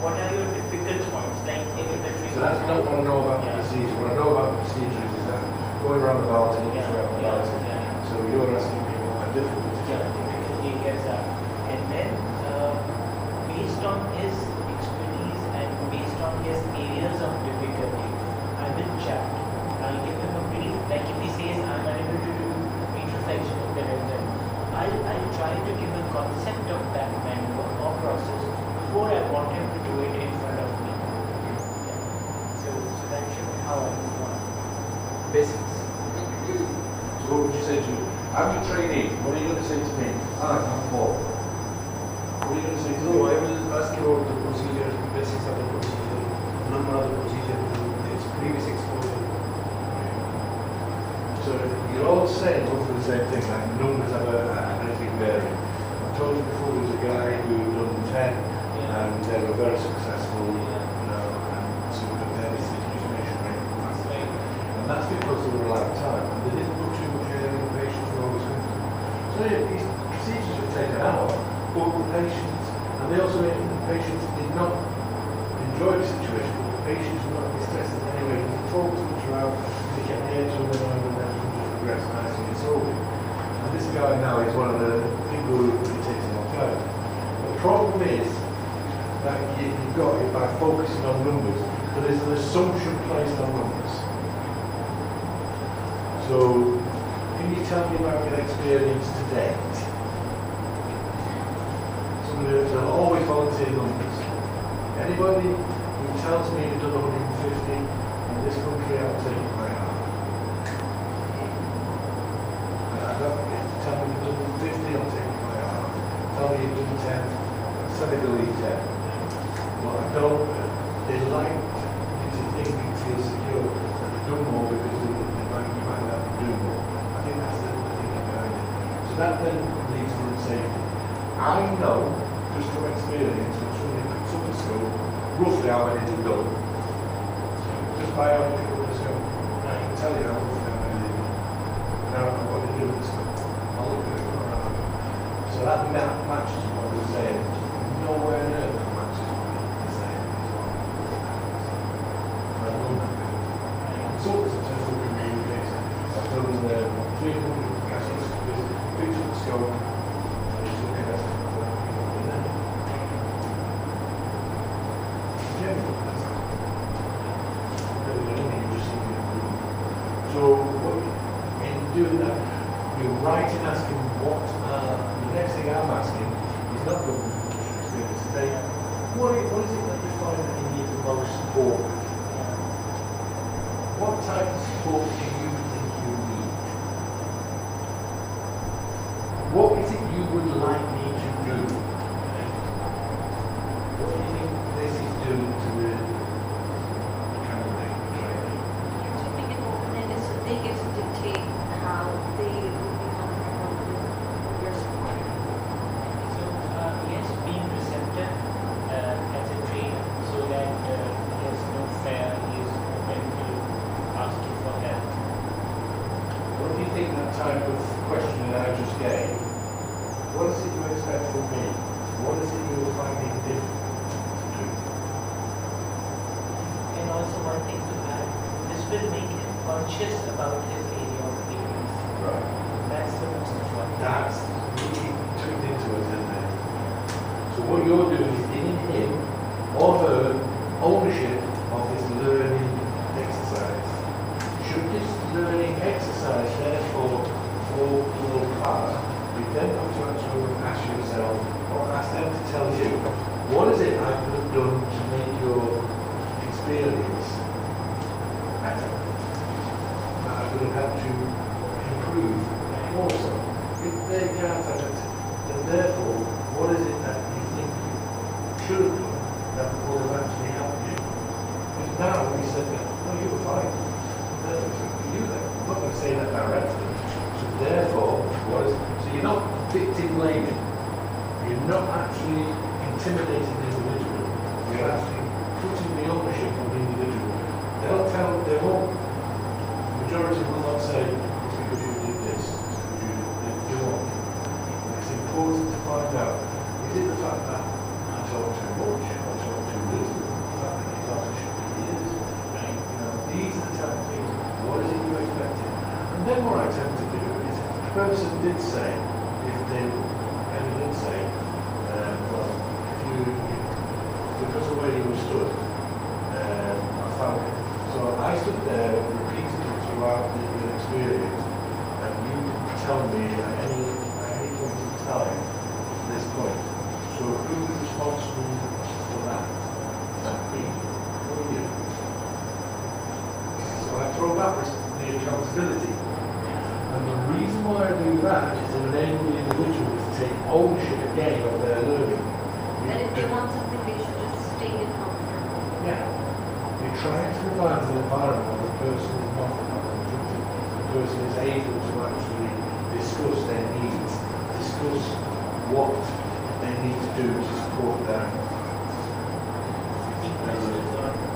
what are your difficult points? Like, if the treatment. So that's not what I know about the procedure. What I know about the procedure is that going around the ballot and around the ballot. So you're asking me what my difficulties Yeah, are. difficulty gets up. And then, based on his expertise and based on his areas of difficulty, I will chat. I'll give him a brief, like if he says, I'm unable to do retroflexion of the rectum, I'll try to give a concept of that manual or process before I want him to do it in front of me. Yeah. So that should be how I would want. Basics. So what would you say to I'm your trainee? What are you going to say to me? I'm Paul. What are you going to say to me? No, I will ask you about the procedure, basics of the procedure, number of the procedure, its previous exposure. So you're all saying hopefully the same thing, like numbers have anything varying. I told you before there was a guy who done 10 and they were very successful, and so their distribution rate was massive. And that's because they were allowed time and they didn't put too much in the patients were always comfortable. So these procedures were taken out, but the patients, and they also made the patients did not enjoy the situation, but the patients were not distressed in any way. They talked to each other, they kept their to them and then just progressed nicely and slowly. And this guy now is one of the people who it takes a long time. The problem is that you've got it by focusing on numbers, but there's an assumption placed on numbers. So, can you tell me about your experience to date? Somebody who's always volunteer numbers. Anybody who tells me you've done 150 in this country, I'll take it by heart. And I don't get to tell me you've done 150, I'll take it by heart. 10, suddenly delete 10. But I don't, they like you to think and feel secure that they do more because you might have to do more. I think that's the thinking behind it. So that then leads to safety. I know, just from experience, when somebody picks up a skill, roughly how many to go. Just by how many people just go, I can tell you how roughly how many they do. Now I know what they do with the skill. I'll look at it around. So that matches what we're saying. Nowhere near that matches what we're saying as well. I love that bit. Consultants in terms of communication. I've done 300 gastroscopies, picked up the scope, and just looking at it. So in doing that, you're right in asking what the next thing I'm asking is not the experience today. What is it that you find that you need the most support with? What type of support do you think you need? What is it you would like me to do? What do you think this is doing to the candidate trainee? Keeping it open-ended so they get to dictate how they will be comfortable with your support. So, yes, being receptive as a trainer so that he has no fear, he is open to ask you for help. What do you think that type of question that I just gave? What is it you expect from me? What is it you're finding difficult to do? And also one thing to add, this will make him conscious about his area of weakness. Right. That's the most important. That's really tuned into it, isn't it? So what you're doing is giving him or her ownership of this learning exercise. Should this learning exercise therefore fall a little apart, you then have to actually ask yourself or ask them to tell you, what is it I could have done to make your experience better? That I could have helped you improve also. If they can't have it, then therefore, what is it that you think you should have done that would have actually helped you? Because now we said that, no, you were fine. Therefore, it's up to you then. I'm not going to say that directly. So therefore, so you're not victim blaming. You're not actually intimidating the individual. You're actually putting the ownership on the individual. They won't, majority will not say, it's because you did this, it's because you won't. It's important to find out, is it the fact that I talk too much, I talk too little, the fact that you thought I should be years? These are the type of things, what is it you expected? And then what I tend to do is, if the person did say, well, because of where you were stood, I found it. So I stood there repeatedly throughout the experience, and you tell me at any point in time, this point. So who is responsible for that? Is that me or you? So I throw back the accountability. And the reason why I do that is to enable the individual to take ownership again of their learning. That if they want something, they should just stay in comfort. Yeah. You're trying to provide an environment where the person is not obstructed. The person is able to actually discuss their needs, discuss what they need to do to support their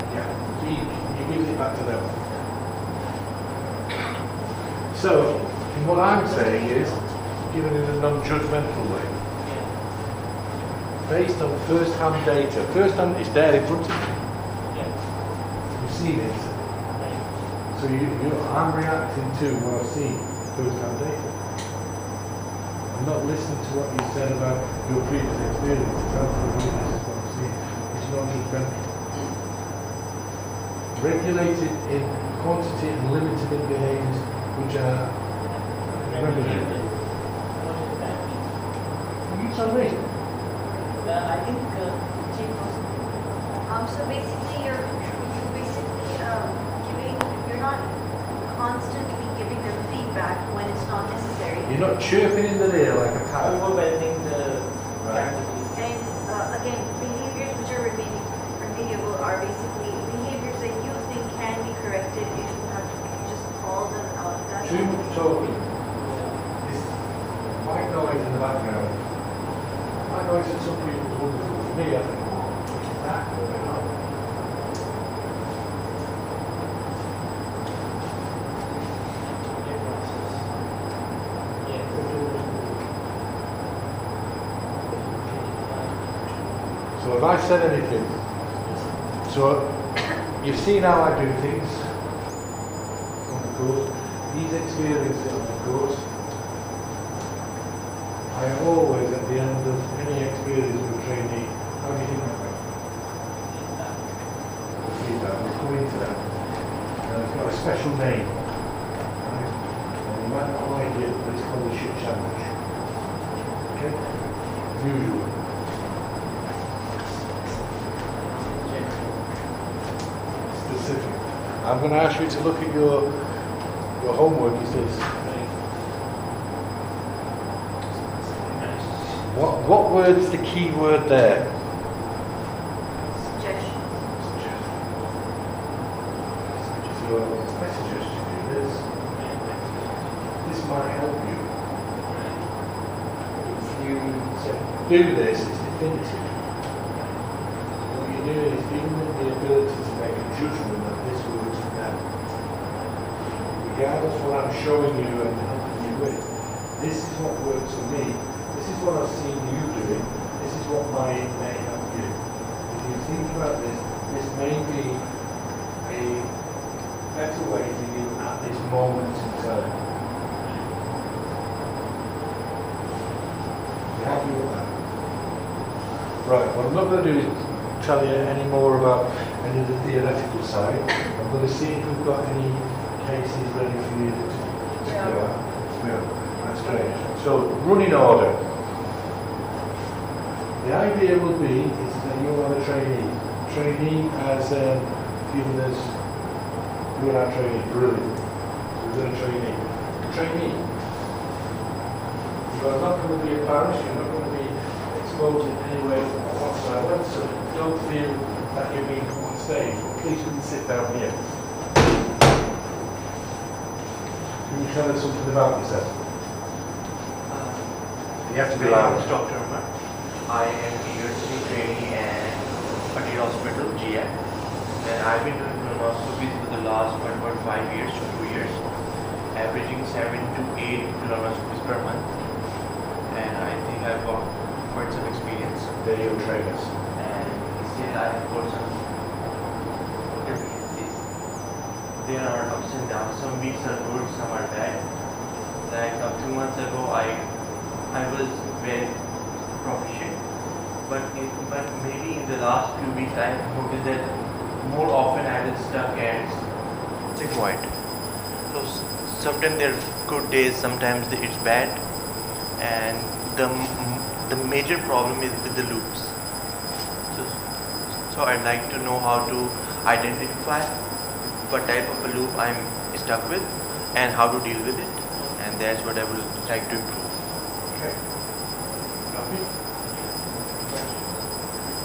yeah. So you give it back to them. So, what I'm saying is, given in a non-judgmental way, based on first-hand data. First-hand is there in front of you. You've seen it. So I'm reacting to what I've seen, first-hand data. I'm not listening to what you said about your previous experiences. I'm telling you this is what I'm seeing. It's not judgmental. Regulated in quantity and limited in behaviours which are regulated. You tell me. I think So basically, you're basically you're not constantly giving them feedback when it's not necessary. You're not chirping in the ear like a cow. overwhelming the Right. candidate. again, behaviors which are remediable are basically behaviors that you think can be corrected if you have to just call them out. That's Too much talking. This white noise in the background. White noise in some people is wonderful. For me, I think, what's that going on? So have I said anything? So you've seen how I do things on the course. These experiences on the course, I always, at the end of any experience with a trainee, how do you think that went? The feedback. We'll come into that. It's got a special name. Right? And you might not like it, but it's called the shit sandwich. Okay? Usual. Specific. I'm going to ask you to look at your homework. Is this? What word is the key word there? Suggestion. So I suggest you do this. This might help you. If you do this, it's definitive. What you're doing is giving them the ability to make a judgment that this works for them. Regardless of what I'm showing you and helping you with, this is what works for me. This is what I've seen you doing. This is what may help you. If you think about this, this may be a better way for you at this moment in time. You happy with that? Right, what I'm not going to do is tell you any more about any of the theoretical side. I'm going to see if we've got any cases ready for you to go out. Yeah, that's great. So, running order. The idea will be is that you are a trainee. Trainee has given us, you are our trainee, brilliant. So we're a trainee. Trainee. You are not going to be a parish, you're not going to be exposed in any way whatsoever, so don't feel that you're being put on stage. Please come and sit down here. Can you tell us something about yourself? You have to be loud. Dr. Umar. I am a university trainee at Patel Hospital, GM. And I've been doing colonoscopies for the last 1.5 years to 2 years, averaging 7 to 8 colonoscopies per month. And I think I've got quite some experience. They're your trainers. And still I have got some deficiencies. There are ups and downs. Some weeks are good, some are bad. Like 2 months ago, I was very proficient, but maybe in the last few weeks I have noticed that more often I was stuck and sick white. So sometimes there are good days, sometimes it's bad, and the major problem is with the loops. So I'd like to know how to identify what type of a loop I'm stuck with and how to deal with it, and that's what I would like to improve. Okay. Happy?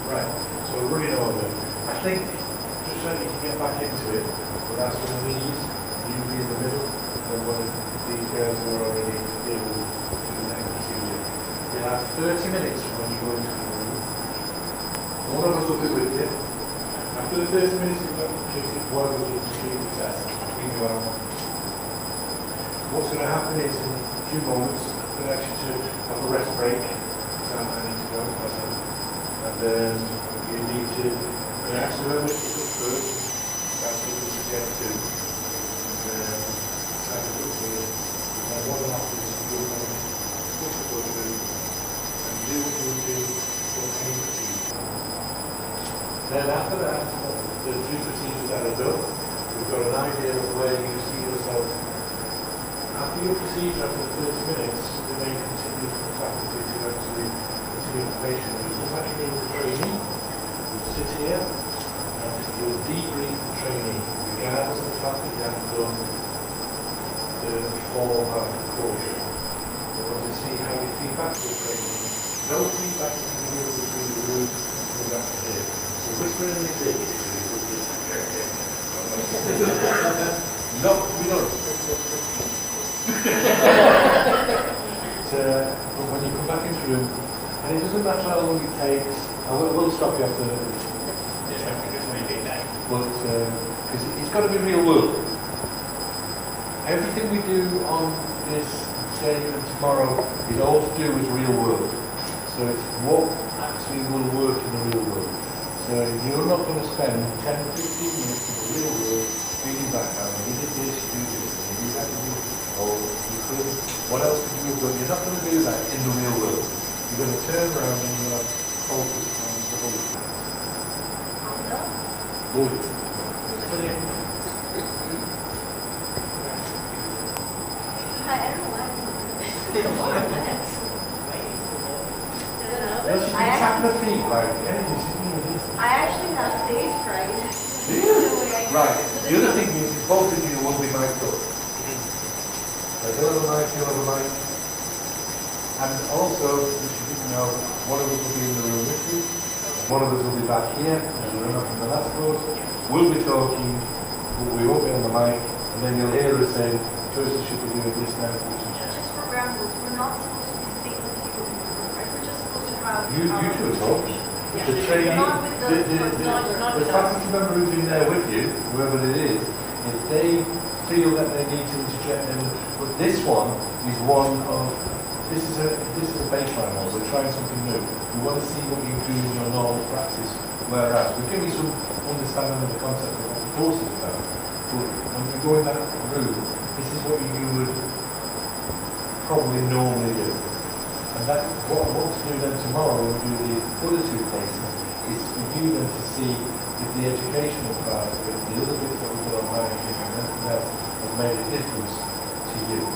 Right. So running order. I think just so you can get back into it, we'll ask one of these, you be in the middle, and one of these guys who are already able to do the next procedure. You'll have 30 minutes when you go into the room. One of us will be with you. After the 30 minutes, you've got to choose one of us will complete the test. You can go on. What's going to happen is in a few moments, we'll actually to have a rest break. I need to go, and then you need to relax whoever is up first. That's what we suggest to. And then try to look here. And what will happen is you're going to push the button and do what you would do for any procedure. Then after that, the 3 procedures that are done, we've got an idea of where you see yourself. After your procedure, after the 30 minutes, the may continue the faculty to actually continue the patient. You'll actually be the trainee. You'll sit here and you'll debrief the trainee, regardless of the fact that you haven't done the form of closure. We want to see how you feedback to the trainee. No feedback is real between the group So whisper in his ear. No, we don't. But when you come back into the room, and it doesn't matter how long it takes, I will stop you after. But because it's got to be real world. Everything we do on this day and tomorrow is all to do with real world. So it's what actually will work in the real world. So you're not going to spend 10 to 15 minutes in the real world feeding back out, you did this, you do this, and you do that, or you could, what else could you have done? You're not going to do that in the real world. You're going to turn around and you're going to focus on the whole thing. Good. I don't know why. Tap the feet like I actually have stage fright. Right. The other thing is, both of you will be mic'd up. They'll have a mic, you'll have a mic. And also, which you didn't know, one of us will be in the room with you. One of us will be back here, and we're not in the last course. We'll be talking, but we won't be on the mic, and then you'll hear us saying, Joseph should be doing this now. Just for ground rules, we're not supposed to be speaking to people in the room, right? We're just supposed to have... You two are talking. The trainee, Not with the faculty member who's in there with you, whoever it is, if they feel that they need to interject them, but this one is one of, this is a baseline one, we're trying something new. We want to see what you do in your normal practice, whereas we give you some understanding of the concept of what the course is about. But when we go in that room, this is what you would probably normally do. And that, what I want to do then tomorrow when we do the other two places is for you then to see if the educational part of it, the other bits that we've got on hiring and everything else has made a difference to you.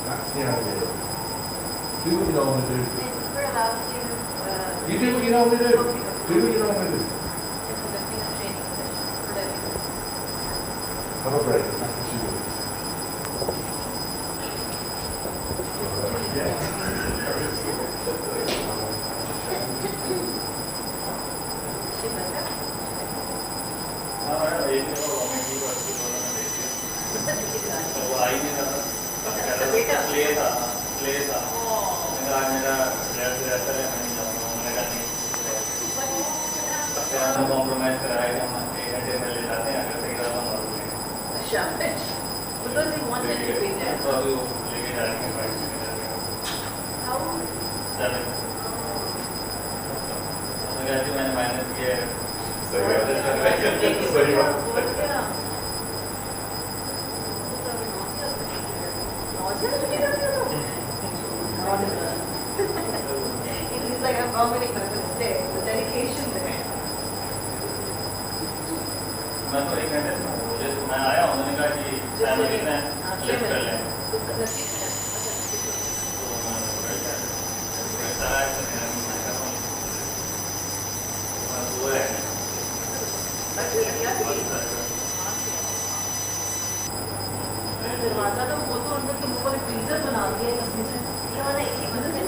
That's the idea. Do what you normally do. We're allowed to You do what you normally do. Do what you normally do. Have a break. That's what you do. Compromise कराया हम 1 घंटे में ले जाते हैं अगर सही रहा हम Because he wanted to be there. तो अभी वो लेके जा रहे हैं 5 मिनट How? 7 मैंने मेहनत किया है सही बात It's like I'm vomiting on the stairs. The dedication there. मैं तो 1 घंटे मुझे मैं आया उन्होंने कहा कि टाइम कितना है लिफ्ट कर लें दरवाजा तो वो तो अंदर तुमको फ्रीजर बना दिया है ये वाला एक ही बंद है।